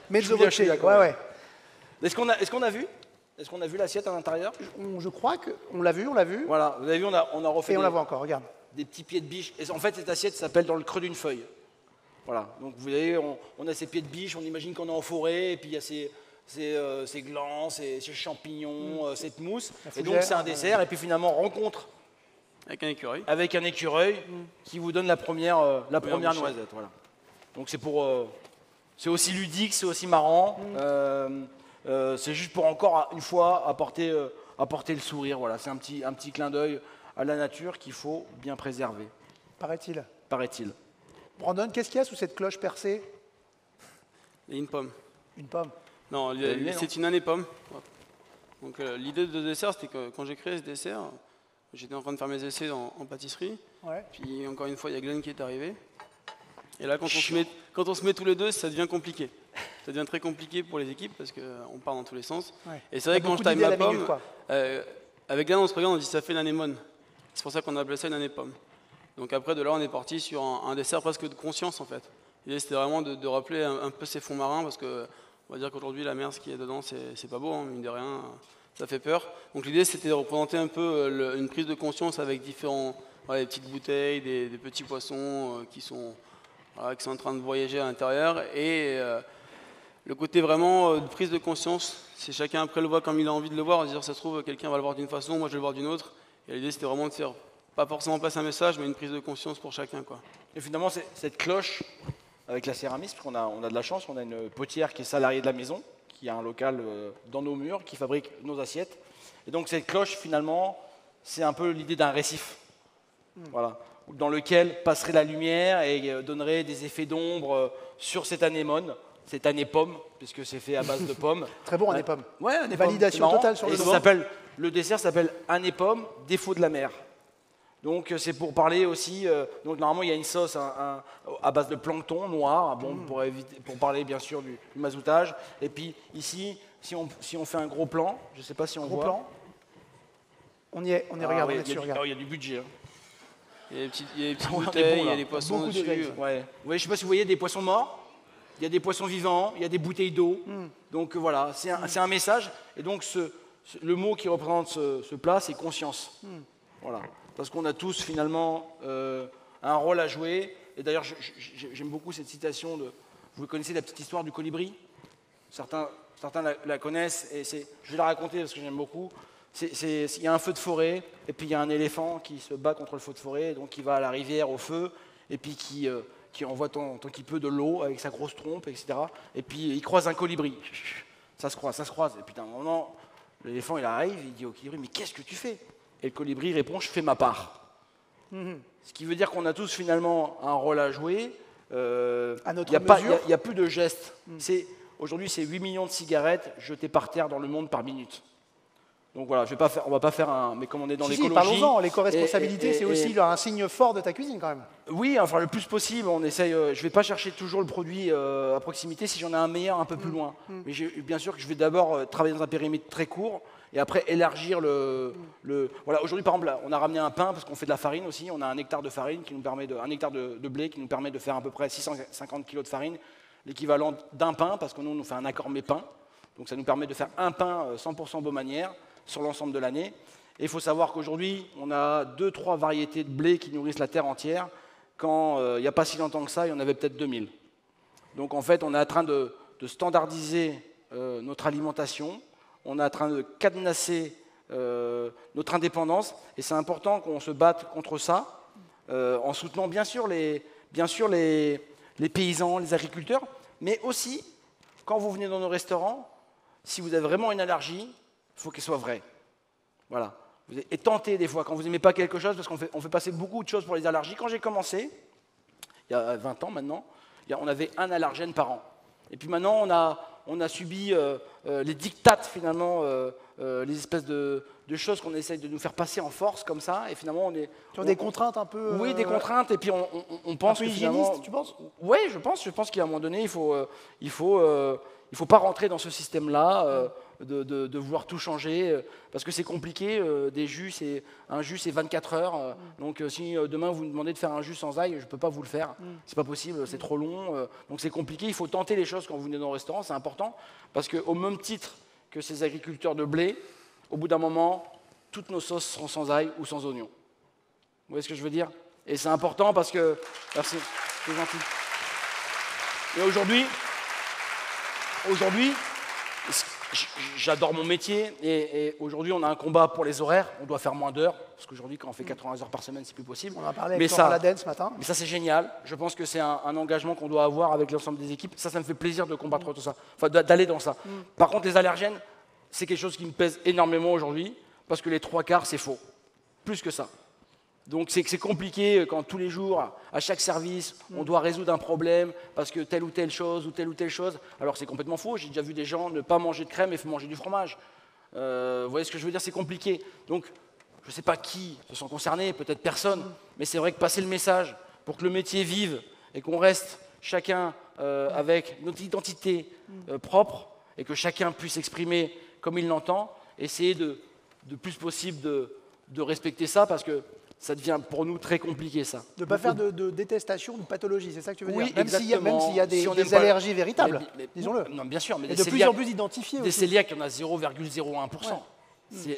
Mezzo Julien, voce. je suis Ouais, d'accord, ouais. Est-ce qu'on a vu? Est-ce qu'on a vu l'assiette à l'intérieur? Je crois qu'on l'a vu, on l'a vu. Voilà, vous avez vu, on a refait Et on la voit encore, regarde. des petits pieds de biche. Et en fait, cette assiette s'appelle dans le creux d'une feuille. Voilà, donc vous voyez, on a ces pieds de biche, on imagine qu'on est en forêt, et puis il y a ces glands, ces champignons, cette mousse. Et donc c'est un dessert, et puis finalement rencontre Avec un écureuil. avec un écureuil qui vous donne la première bouchée. noisette. Voilà. Donc c'est aussi ludique, c'est aussi marrant. C'est juste pour encore une fois apporter le sourire. Voilà, c'est un petit clin d'œil à la nature qu'il faut bien préserver, Paraît-il. paraît-il. Brandon, qu'est-ce qu'il y a sous cette cloche percée? Et une pomme. Une pomme. Non, allumé, c'est une année pomme. Donc l'idée de dessert, c'était que quand j'ai créé ce dessert, j'étais en train de faire mes essais en pâtisserie. Ouais. Puis encore une fois, il y a Glenn qui est arrivé. Et là, quand on se met tous les deux, ça devient compliqué. Ça devient très compliqué pour les équipes parce qu'on part dans tous les sens. Ouais. Et c'est vrai que quand je Beaucoup taille d'idées à ma la minute, pomme, quoi. avec Glenn, on se regarde, on dit ça fait une anémone. C'est pour ça qu'on a appelé ça une année pomme. Donc après, de là, on est parti sur un dessert presque de conscience en fait. L'idée, c'était vraiment de rappeler un peu ces fonds marins parce que on va dire qu'aujourd'hui, la mer, ce qui est dedans, c'est pas beau, hein, mine de rien, ça fait peur. Donc l'idée, c'était de représenter un peu une prise de conscience avec différents, des petites bouteilles, des petits poissons qui sont en train de voyager à l'intérieur. Et le côté vraiment de prise de conscience, c'est chacun après le voit comme il a envie de le voir. Dire, ça se trouve, quelqu'un va le voir d'une façon, moi je vais le voir d'une autre. Et l'idée, c'était vraiment de faire, pas forcément passer un message, mais une prise de conscience pour chacun, quoi. Et finalement, cette cloche avec la céramique, parce qu'on a de la chance, on a une potière qui est salariée de la maison, qui a un local dans nos murs, qui fabrique nos assiettes. Et donc cette cloche, finalement, c'est un peu l'idée d'un récif, voilà, dans lequel passerait la lumière et donnerait des effets d'ombre sur cette anémone, cette année pomme, puisque c'est fait à base de pommes. Très bon, année pomme. Ouais, année pomme, Validation c'est marrant. totale sur le Et doigt. le dessert s'appelle année pomme, défaut de la mer. Donc c'est pour parler aussi. Donc normalement il y a une sauce à base de plancton noir, bon, pour parler bien sûr du mazoutage. Et puis ici, si on fait un gros plan, je ne sais pas si on Gros voit. plan. On y est, regarde, on est dessus, regarde. Il y a du budget. Hein. Il y a des petites Ouais, on est bouteilles, bon, il y là. a des poissons Beaucoup de dessus. règles. Ouais. Ouais, je ne sais pas si vous voyez des poissons morts. Il y a des poissons vivants, il y a des bouteilles d'eau. Donc voilà, c'est un message. Et donc le mot qui représente ce plat, c'est conscience. Voilà. Parce qu'on a tous finalement un rôle à jouer. Et d'ailleurs, j'aime beaucoup cette citation de. Vous connaissez la petite histoire du colibri? Certains la connaissent et je vais la raconter parce que j'aime beaucoup. Il y a un feu de forêt et puis il y a un éléphant qui se bat contre le feu de forêt, donc il va à la rivière au feu et puis qui envoie tant qu'il peut de l'eau avec sa grosse trompe, etc. Et puis il croise un colibri. Ça se croise. Et puis d'un moment, l'éléphant il arrive, il dit au colibri, mais qu'est-ce que tu fais? Et le colibri répond, je fais ma part. Ce qui veut dire qu'on a tous finalement un rôle à jouer. À notre Il mesure. n'y a plus de gestes. Aujourd'hui, c'est 8 millions de cigarettes jetées par terre dans le monde par minute. Donc voilà, on va pas faire un. Mais comme on est dans Si, l'écologie. parlons-en, l'éco-responsabilité, c'est aussi et- un signe fort de ta cuisine quand même. Oui, enfin le plus possible, on essaye. Je ne vais pas chercher toujours le produit à proximité si j'en ai un meilleur un peu plus loin. Mais bien sûr que je vais d'abord travailler dans un périmètre très court et après élargir Voilà, aujourd'hui par exemple, on a ramené un pain parce qu'on fait de la farine aussi. On a un hectare de farine qui nous permet un hectare de blé qui nous permet de faire à peu près 650 kg de farine, l'équivalent d'un pain parce que nous on fait un accord mes pains. Donc ça nous permet de faire un pain 100% Baumanière sur l'ensemble de l'année. Et il faut savoir qu'aujourd'hui, on a 2-3 variétés de blé qui nourrissent la terre entière. Quand il n'y a pas si longtemps que ça, il y en avait peut-être 2000. Donc en fait, on est en train de standardiser notre alimentation. On est en train de cadenasser notre indépendance. Et c'est important qu'on se batte contre ça, en soutenant bien sûr les paysans, les agriculteurs, mais aussi, quand vous venez dans nos restaurants, si vous avez vraiment une allergie, il faut qu'elle soit vraie. Voilà. Et tentez des fois, quand vous n'aimez pas quelque chose, parce qu'on fait passer beaucoup de choses pour les allergies. Quand j'ai commencé, il y a 20 ans maintenant, on avait un allergène par an. Et puis maintenant, on a subi les dictates, finalement, les espèces de choses qu'on essaye de nous faire passer en force, comme ça. Et finalement, on est... Tu as des contraintes un peu... Oui, des contraintes. Et puis on pense un peu que finalement... hygiéniste, tu penses? Oui, je pense qu'à un moment donné, il faut pas rentrer dans ce système-là. de vouloir tout changer, parce que c'est compliqué. Un jus, c'est 24 heures. Donc si demain vous me demandez de faire un jus sans ail, je ne peux pas vous le faire. C'est pas possible, c'est trop long. Donc c'est compliqué. Il faut tenter les choses quand vous venez dans le restaurant, c'est important. Parce qu'au même titre que ces agriculteurs de blé, au bout d'un moment, toutes nos sauces seront sans ail ou sans oignon. Vous voyez ce que je veux dire? Et c'est important parce que... Merci, c'est gentil. Et aujourd'hui, j'adore mon métier et aujourd'hui on a un combat pour les horaires, on doit faire moins d'heures, parce qu'aujourd'hui quand on fait 80 heures par semaine c'est plus possible. On en a parlé avec Laurent Laden ce matin. Mais ça c'est génial, je pense que c'est un engagement qu'on doit avoir avec l'ensemble des équipes, ça me fait plaisir de combattre tout ça, enfin d'aller dans ça. Par contre les allergènes, c'est quelque chose qui me pèse énormément aujourd'hui, parce que les 3/4 c'est faux, plus que ça. Donc c'est compliqué quand tous les jours, à chaque service, on doit résoudre un problème parce que telle ou telle chose ou telle ou telle chose. Alors c'est complètement faux. J'ai déjà vu des gens ne pas manger de crème et manger du fromage. Vous voyez ce que je veux dire? C'est compliqué. Donc je ne sais pas qui se sont concernés, peut-être personne. Mais c'est vrai que passer le message pour que le métier vive et qu'on reste chacun avec notre identité propre et que chacun puisse s'exprimer comme il l'entend, essayer de plus possible de respecter ça parce que ça devient pour nous très compliqué, ça. De ne pas faire de détestation, de pathologie, c'est ça que tu veux dire? Même s'il y a des allergies véritables, disons-le. Non, bien sûr, mais de plus en plus identifiées des aussi. cœliaques, il y en a 0,01%.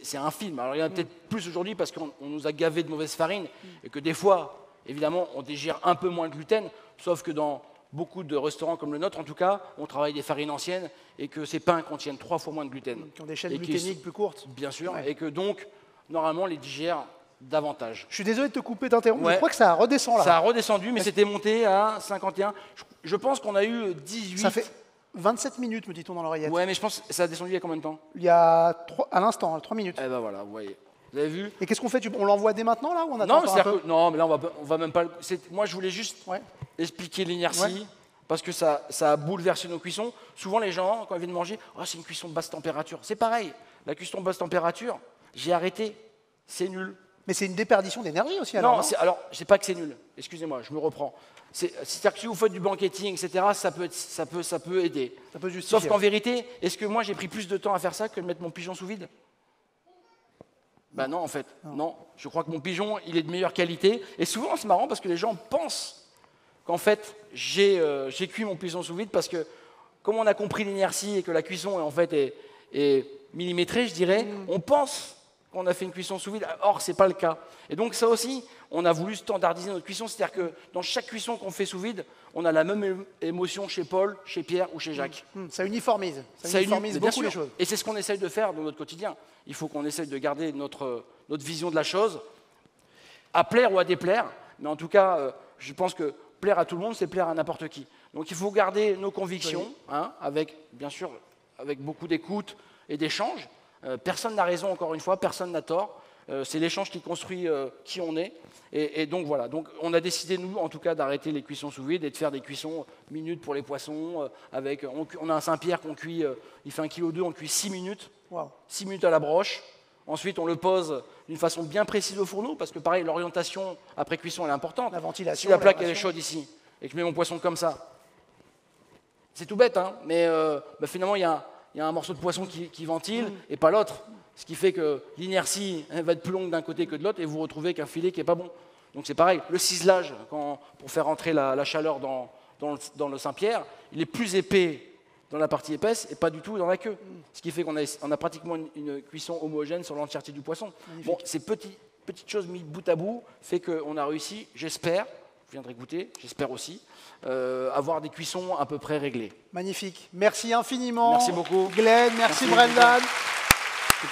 C'est infime. Alors il y en a peut-être plus aujourd'hui parce qu'on nous a gavé de mauvaise farine et que des fois, évidemment, on digère un peu moins de gluten, sauf que dans beaucoup de restaurants comme le nôtre, en tout cas, on travaille des farines anciennes et que ces pains contiennent 3 fois moins de gluten. Qui ont des chaînes gluténiques plus courtes. Bien sûr, et que donc, normalement, les digèrent davantage. Je suis désolé de te couper, d'interrompre, mais je crois que ça redescend là. Ça a redescendu, mais c'était monté à 51. Je pense qu'on a eu 18. Ça fait 27 minutes, me dit-on dans l'oreillette. Ouais, mais je pense que ça a descendu il y a combien de temps? Il y a à l'instant, 3 minutes. Eh ben voilà, vous voyez. Vous avez vu? Et qu'est-ce qu'on fait? On l'envoie dès maintenant là ou on attend non, mais là on va même pas. Moi, je voulais juste expliquer l'inertie. Parce que ça a bouleversé nos cuissons. Souvent, les gens, quand ils viennent manger, oh, c'est une cuisson basse température. C'est pareil. La cuisson basse température, j'ai arrêté. C'est nul. Mais c'est une déperdition d'énergie aussi, alors. Non, alors, je sais pas que c'est nul. Excusez-moi, je me reprends. C'est-à-dire que si vous faites du banqueting, etc., ça peut aider. Ça peut justifier. Sauf qu'en vérité, est-ce que moi, j'ai pris plus de temps à faire ça que de mettre mon pigeon sous vide? Ben non, en fait. Non. Je crois que mon pigeon, il est de meilleure qualité. Et souvent, c'est marrant parce que les gens pensent qu'en fait, j'ai cuit mon pigeon sous vide parce que, comme on a compris l'inertie et que la cuisson, en fait, est millimétrée, je dirais, on pense qu'on a fait une cuisson sous vide. Or, ce n'est pas le cas. Et donc, ça aussi, on a voulu standardiser notre cuisson. C'est-à-dire que dans chaque cuisson qu'on fait sous vide, on a la même émotion chez Paul, chez Pierre ou chez Jacques. Ça uniformise. Ça uniformise beaucoup les choses. Et c'est ce qu'on essaye de faire dans notre quotidien. Il faut qu'on essaye de garder notre vision de la chose, à plaire ou à déplaire. Mais en tout cas, je pense que plaire à tout le monde, c'est plaire à n'importe qui. Donc, il faut garder nos convictions, avec, bien sûr, avec beaucoup d'écoute et d'échange. Personne n'a raison, encore une fois, personne n'a tort. C'est l'échange qui construit qui on est. Et donc voilà, donc, on a décidé, nous, en tout cas, d'arrêter les cuissons sous vide et de faire des cuissons minutes pour les poissons. On a un Saint-Pierre qu'on cuit, il fait 1,2 kg, on cuit 6 minutes. Wow. 6 minutes à la broche. Ensuite, on le pose d'une façon bien précise au fourneau, parce que pareil, l'orientation après cuisson, elle est importante. La ventilation. Si la plaque elle est chaude ici, et que je mets mon poisson comme ça, c'est tout bête, hein, mais finalement, il y a un morceau de poisson qui ventile et pas l'autre. Ce qui fait que l'inertie va être plus longue d'un côté que de l'autre et vous retrouvez avec un filet qui n'est pas bon. Donc c'est pareil, le ciselage, pour faire entrer la chaleur dans le Saint-Pierre, il est plus épais dans la partie épaisse et pas du tout dans la queue. Ce qui fait qu'on a pratiquement une cuisson homogène sur l'entièreté du poisson. Bon, ces petites choses mises bout à bout fait qu'on a réussi, j'espère, vous viendrez goûter, j'espère aussi, avoir des cuissons à peu près réglées. Magnifique. Merci infiniment. Merci beaucoup. Glenn, merci Brendan.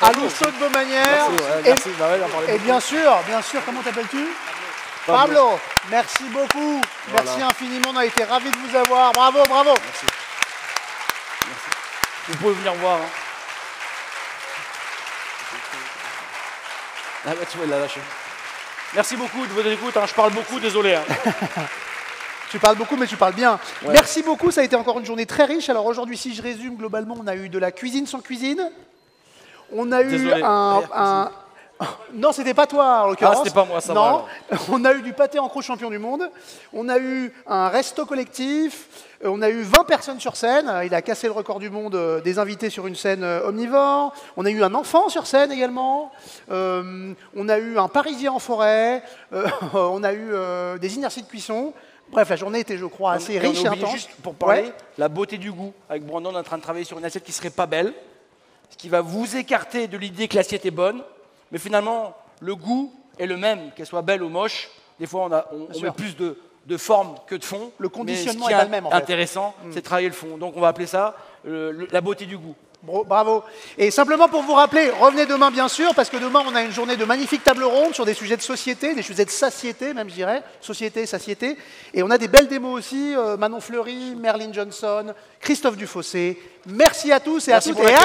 À Lousteau de Beaumanière. Merci. Et bien sûr, comment t'appelles-tu? Pablo. Merci beaucoup. Voilà. Merci infiniment. On a été ravis de vous avoir. Bravo. Merci. Vous pouvez venir voir. Hein. Ah, tu vois, il l'a lâché. Merci beaucoup de votre écoute. Hein. Je parle beaucoup, désolé. Hein. Tu parles beaucoup, mais tu parles bien. Ouais. Merci beaucoup. Ça a été encore une journée très riche. Alors aujourd'hui, si je résume, globalement, on a eu de la cuisine sans cuisine. On a eu Non, c'était pas toi en l'occurrence. Ah, c'était pas moi, ça va, Non, alors. on a eu du pâté en croûte champion du monde. On a eu un resto collectif. On a eu 20 personnes sur scène. Il a cassé le record du monde des invités sur une scène omnivore. On a eu un enfant sur scène également. On a eu un Parisien en forêt. On a eu des inerties de cuisson. Bref, la journée était, je crois, assez Et on a riche et oublié intense. juste pour parler, Ouais. la beauté du goût. Avec Brandon, on est en train de travailler sur une assiette qui serait pas belle, ce qui va vous écarter de l'idée que l'assiette est bonne, mais finalement, le goût est le même, qu'elle soit belle ou moche. Des fois, on sûr. met plus de forme que de fond. Le conditionnement mais ce qui est pas le même, en fait. intéressant, c'est de travailler le fond. Donc, on va appeler ça la beauté du goût. Bravo. Et simplement pour vous rappeler, revenez demain bien sûr, parce que demain on a une journée de magnifiques tables rondes sur des sujets de société, des sujets de satiété même je dirais, société, satiété. Et on a des belles démos aussi, Manon Fleury, Merlin Johnson, Christophe Dufossé. Merci à tous et Merci à toutes pour et à